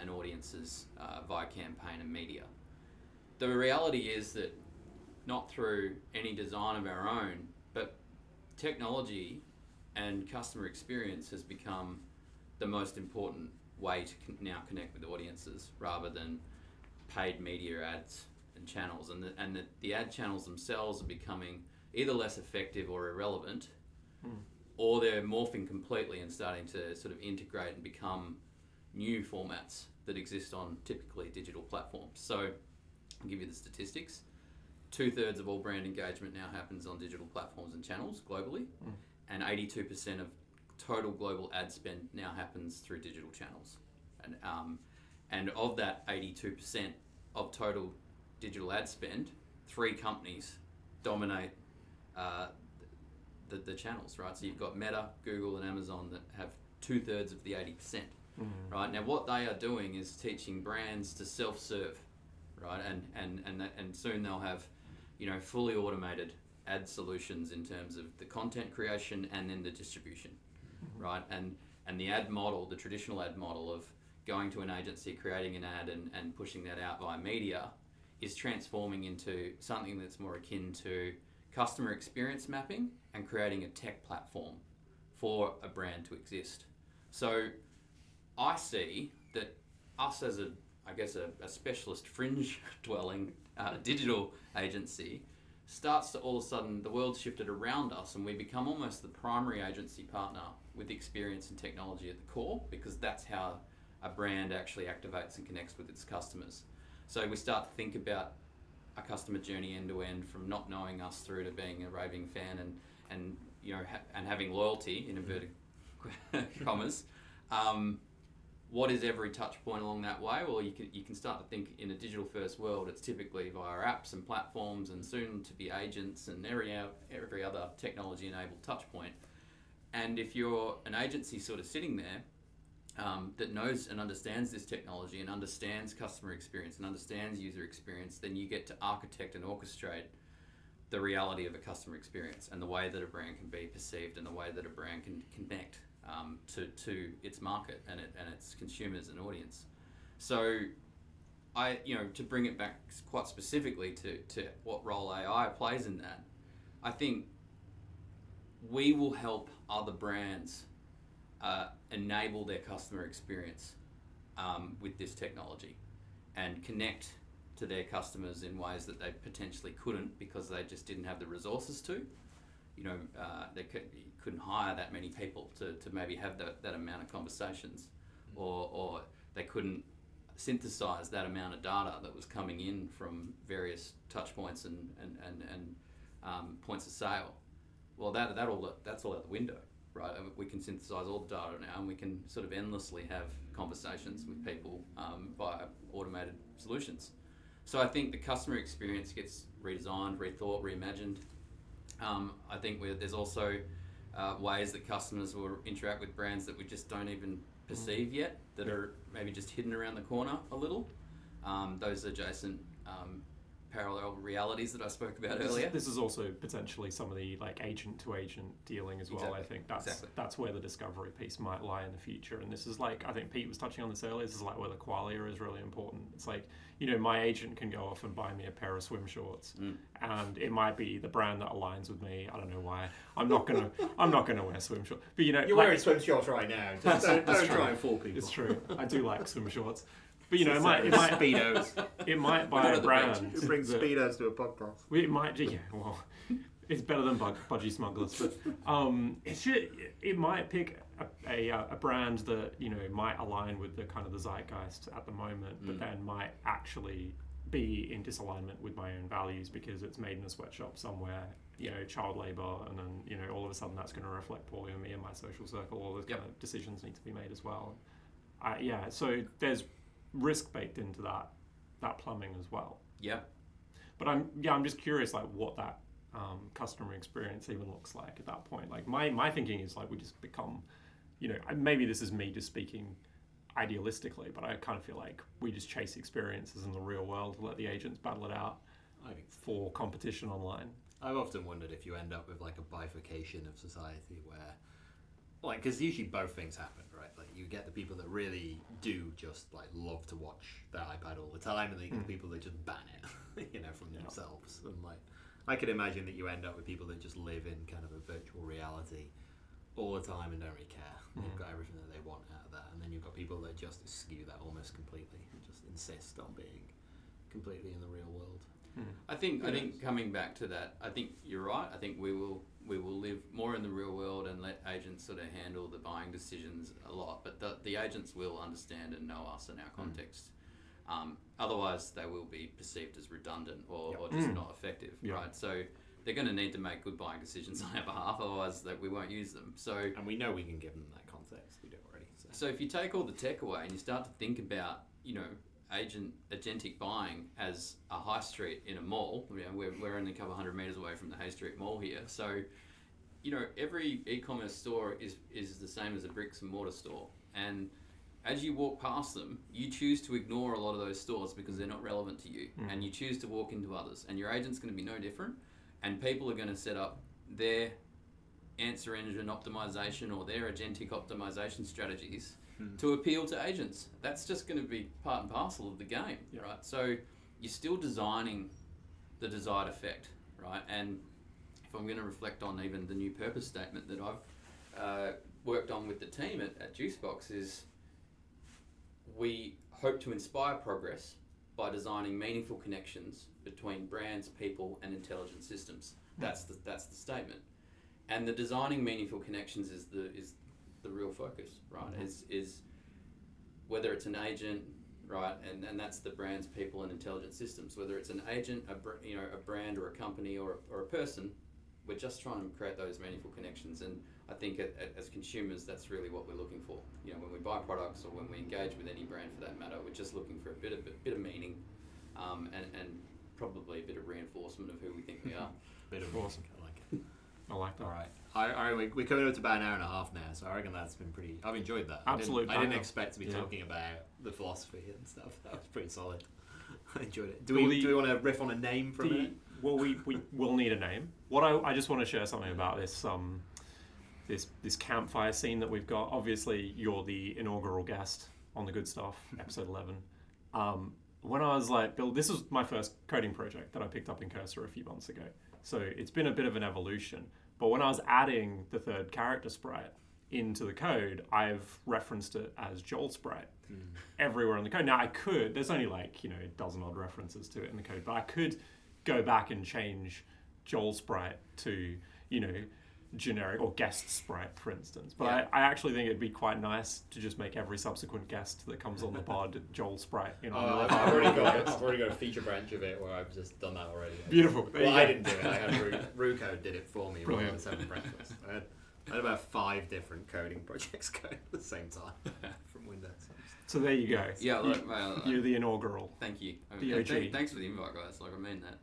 and audiences via campaign and media. The reality is that not through any design of our own, but technology and customer experience has become the most important way to now connect with audiences, rather than paid media ads and channels. And the ad channels themselves are becoming either less effective or irrelevant, or they're morphing completely and starting to sort of integrate and become new formats that exist on typically digital platforms. So I'll give you the statistics. 2/3 of all brand engagement now happens on digital platforms and channels globally, and 82% of total global ad spend now happens through digital channels. And of that 82% of total digital ad spend, 3 companies dominate the channels, right? So you've got Meta, Google, and Amazon that have 2/3 of the 80%, right? Now what they are doing is teaching brands to self-serve, right? And soon they'll have, you know, fully automated ad solutions in terms of the content creation and then the distribution, right? And the ad model, the traditional ad model of going to an agency, creating an ad and pushing that out via media is transforming into something that's more akin to customer experience mapping and creating a tech platform for a brand to exist. So I see that us as a specialist fringe dwelling digital agency starts to all of a sudden, the world shifted around us and we become almost the primary agency partner with experience and technology at the core, because that's how a brand actually activates and connects with its customers. So we start to think about a customer journey end to end, from not knowing us through to being a raving fan and having loyalty in inverted commas. What is every touch point along that way? Well, you can start to think in a digital first world, it's typically via apps and platforms and soon to be agents and every other technology enabled touch point. And if you're an agency sort of sitting there that knows and understands this technology and understands customer experience and understands user experience, then you get to architect and orchestrate the reality of a customer experience and the way that a brand can be perceived and the way that a brand can connect to its market and its consumers and audience. So to bring it back quite specifically to what role AI plays in that, I think we will help other brands enable their customer experience with this technology and connect to their customers in ways that they potentially couldn't because they just didn't have the resources to. They couldn't hire that many people to maybe have that amount of conversations, or they couldn't synthesize that amount of data that was coming in from various touch points and points of sale. Well, that's all out the window, right? We can synthesize all the data now, and we can sort of endlessly have conversations with people via automated solutions. So I think the customer experience gets redesigned, rethought, reimagined. I think there's also ways that customers will interact with brands that we just don't even perceive yet, that are maybe just hidden around the corner a little. Those adjacent parallel realities that I spoke about earlier. This is also potentially some of the agent to agent dealing as well. Exactly. I think that's where the discovery piece might lie in the future. And this is I think Pete was touching on this earlier, this is where the qualia is really important. It's my agent can go off and buy me a pair of swim shorts, and it might be the brand that aligns with me. I don't know why. I'm not gonna wear swim shorts. But you're wearing swim shorts right now. Just don't try and fool people. It's true. I do like swim shorts. But it might Speedos. It might buy a brand. You bring Speedos to a podcast. It might, yeah. Well, it's better than budgie smugglers, but it might pick a brand that might align with the kind of the zeitgeist at the moment, but then might actually be in disalignment with my own values because it's made in a sweatshop somewhere. Child labour, and then all of a sudden that's going to reflect poorly on me and my social circle. All those kind of decisions need to be made as well. So there's risk baked into that plumbing as well. Yeah. But I'm just curious what that customer experience even looks like at that point. My thinking is we just become, maybe this is me just speaking idealistically, but I kind of feel like we just chase experiences in the real world, let the agents battle it out for competition online. I've often wondered if you end up with a bifurcation of society where, because usually both things happen, right? You get the people that really do just love to watch their iPad all the time, and then you get the people that just ban it, from themselves. And I could imagine that you end up with people that just live in kind of a virtual reality all the time and don't really care. They've got everything that they want out of that, and then you've got people that just eschew that almost completely and just insist on being completely in the real world. I think coming back to that, I think you're right. I think we will live more in the real world and let agents sort of handle the buying decisions a lot. But the agents will understand and know us and our context. Otherwise, they will be perceived as redundant or just not effective, right? So they're going to need to make good buying decisions on our behalf. Otherwise, we won't use them. And we know we can give them that context. We do already. So if you take all the tech away and you start to think about, agentic buying as a high street in a mall. We're only a couple hundred meters away from the Hay Street Mall here, so every e-commerce store is the same as a bricks and mortar store, and as you walk past them, you choose to ignore a lot of those stores because they're not relevant to you, and you choose to walk into others, and your agent's going to be no different, and people are going to set up their answer engine optimization or their agentic optimization strategies to appeal to agents. That's just going to be part and parcel of the game, right? So you're still designing the desired effect, right? And if I'm going to reflect on even the new purpose statement that I've worked on with the team at Juicebox, is we hope to inspire progress by designing meaningful connections between brands, people, and intelligent systems. That's the statement. And the designing meaningful connections is the real focus, right? Is whether it's an agent, right, and that's the brands, people, and intelligent systems. Whether it's an agent, a brand, or a company, or a person, we're just trying to create those meaningful connections. And I think as consumers, that's really what we're looking for. You know, when we buy products or when we engage with any brand for that matter, we're just looking for a bit of meaning, and probably a bit of reinforcement of who we think we are. Bit of awesome. I like it. I like that. All right. We're coming up to about an hour and a half now, so I reckon that's been pretty. I've enjoyed that. Absolutely. I didn't expect to be talking about the philosophy and stuff. That was pretty solid. I enjoyed it. Do we want to riff on a name for a minute? Well, we will need a name. What I just want to share something about this this campfire scene that we've got. Obviously, you're the inaugural guest on The Good Stuff, episode 11. When I was like, Bill, this was my first coding project that I picked up in Cursor a few months ago. So it's been a bit of an evolution. But when I was adding the third character sprite into the code, I've referenced it as Joel sprite everywhere in the code. Now there's only a dozen odd references to it in the code, but I could go back and change Joel sprite to, generic or guest sprite, for instance. But I actually think it'd be quite nice to just make every subsequent guest that comes on the pod Joel sprite. I've already got a feature branch of it where I've just done that already. Beautiful. Well, I didn't do it. I had Ruco did it for me. Brilliant. Rather than 7 branches. I had about 5 different coding projects going at the same time from Windows. So there you go. Yeah, look, You're the inaugural. Thank you. The OG. Thanks for the invite, guys. I mean that.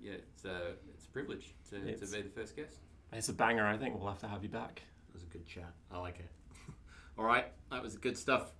It's a privilege to be the first guest. It's a banger. I think we'll have to have you back. It was a good chat. I like it. All right, that was good stuff.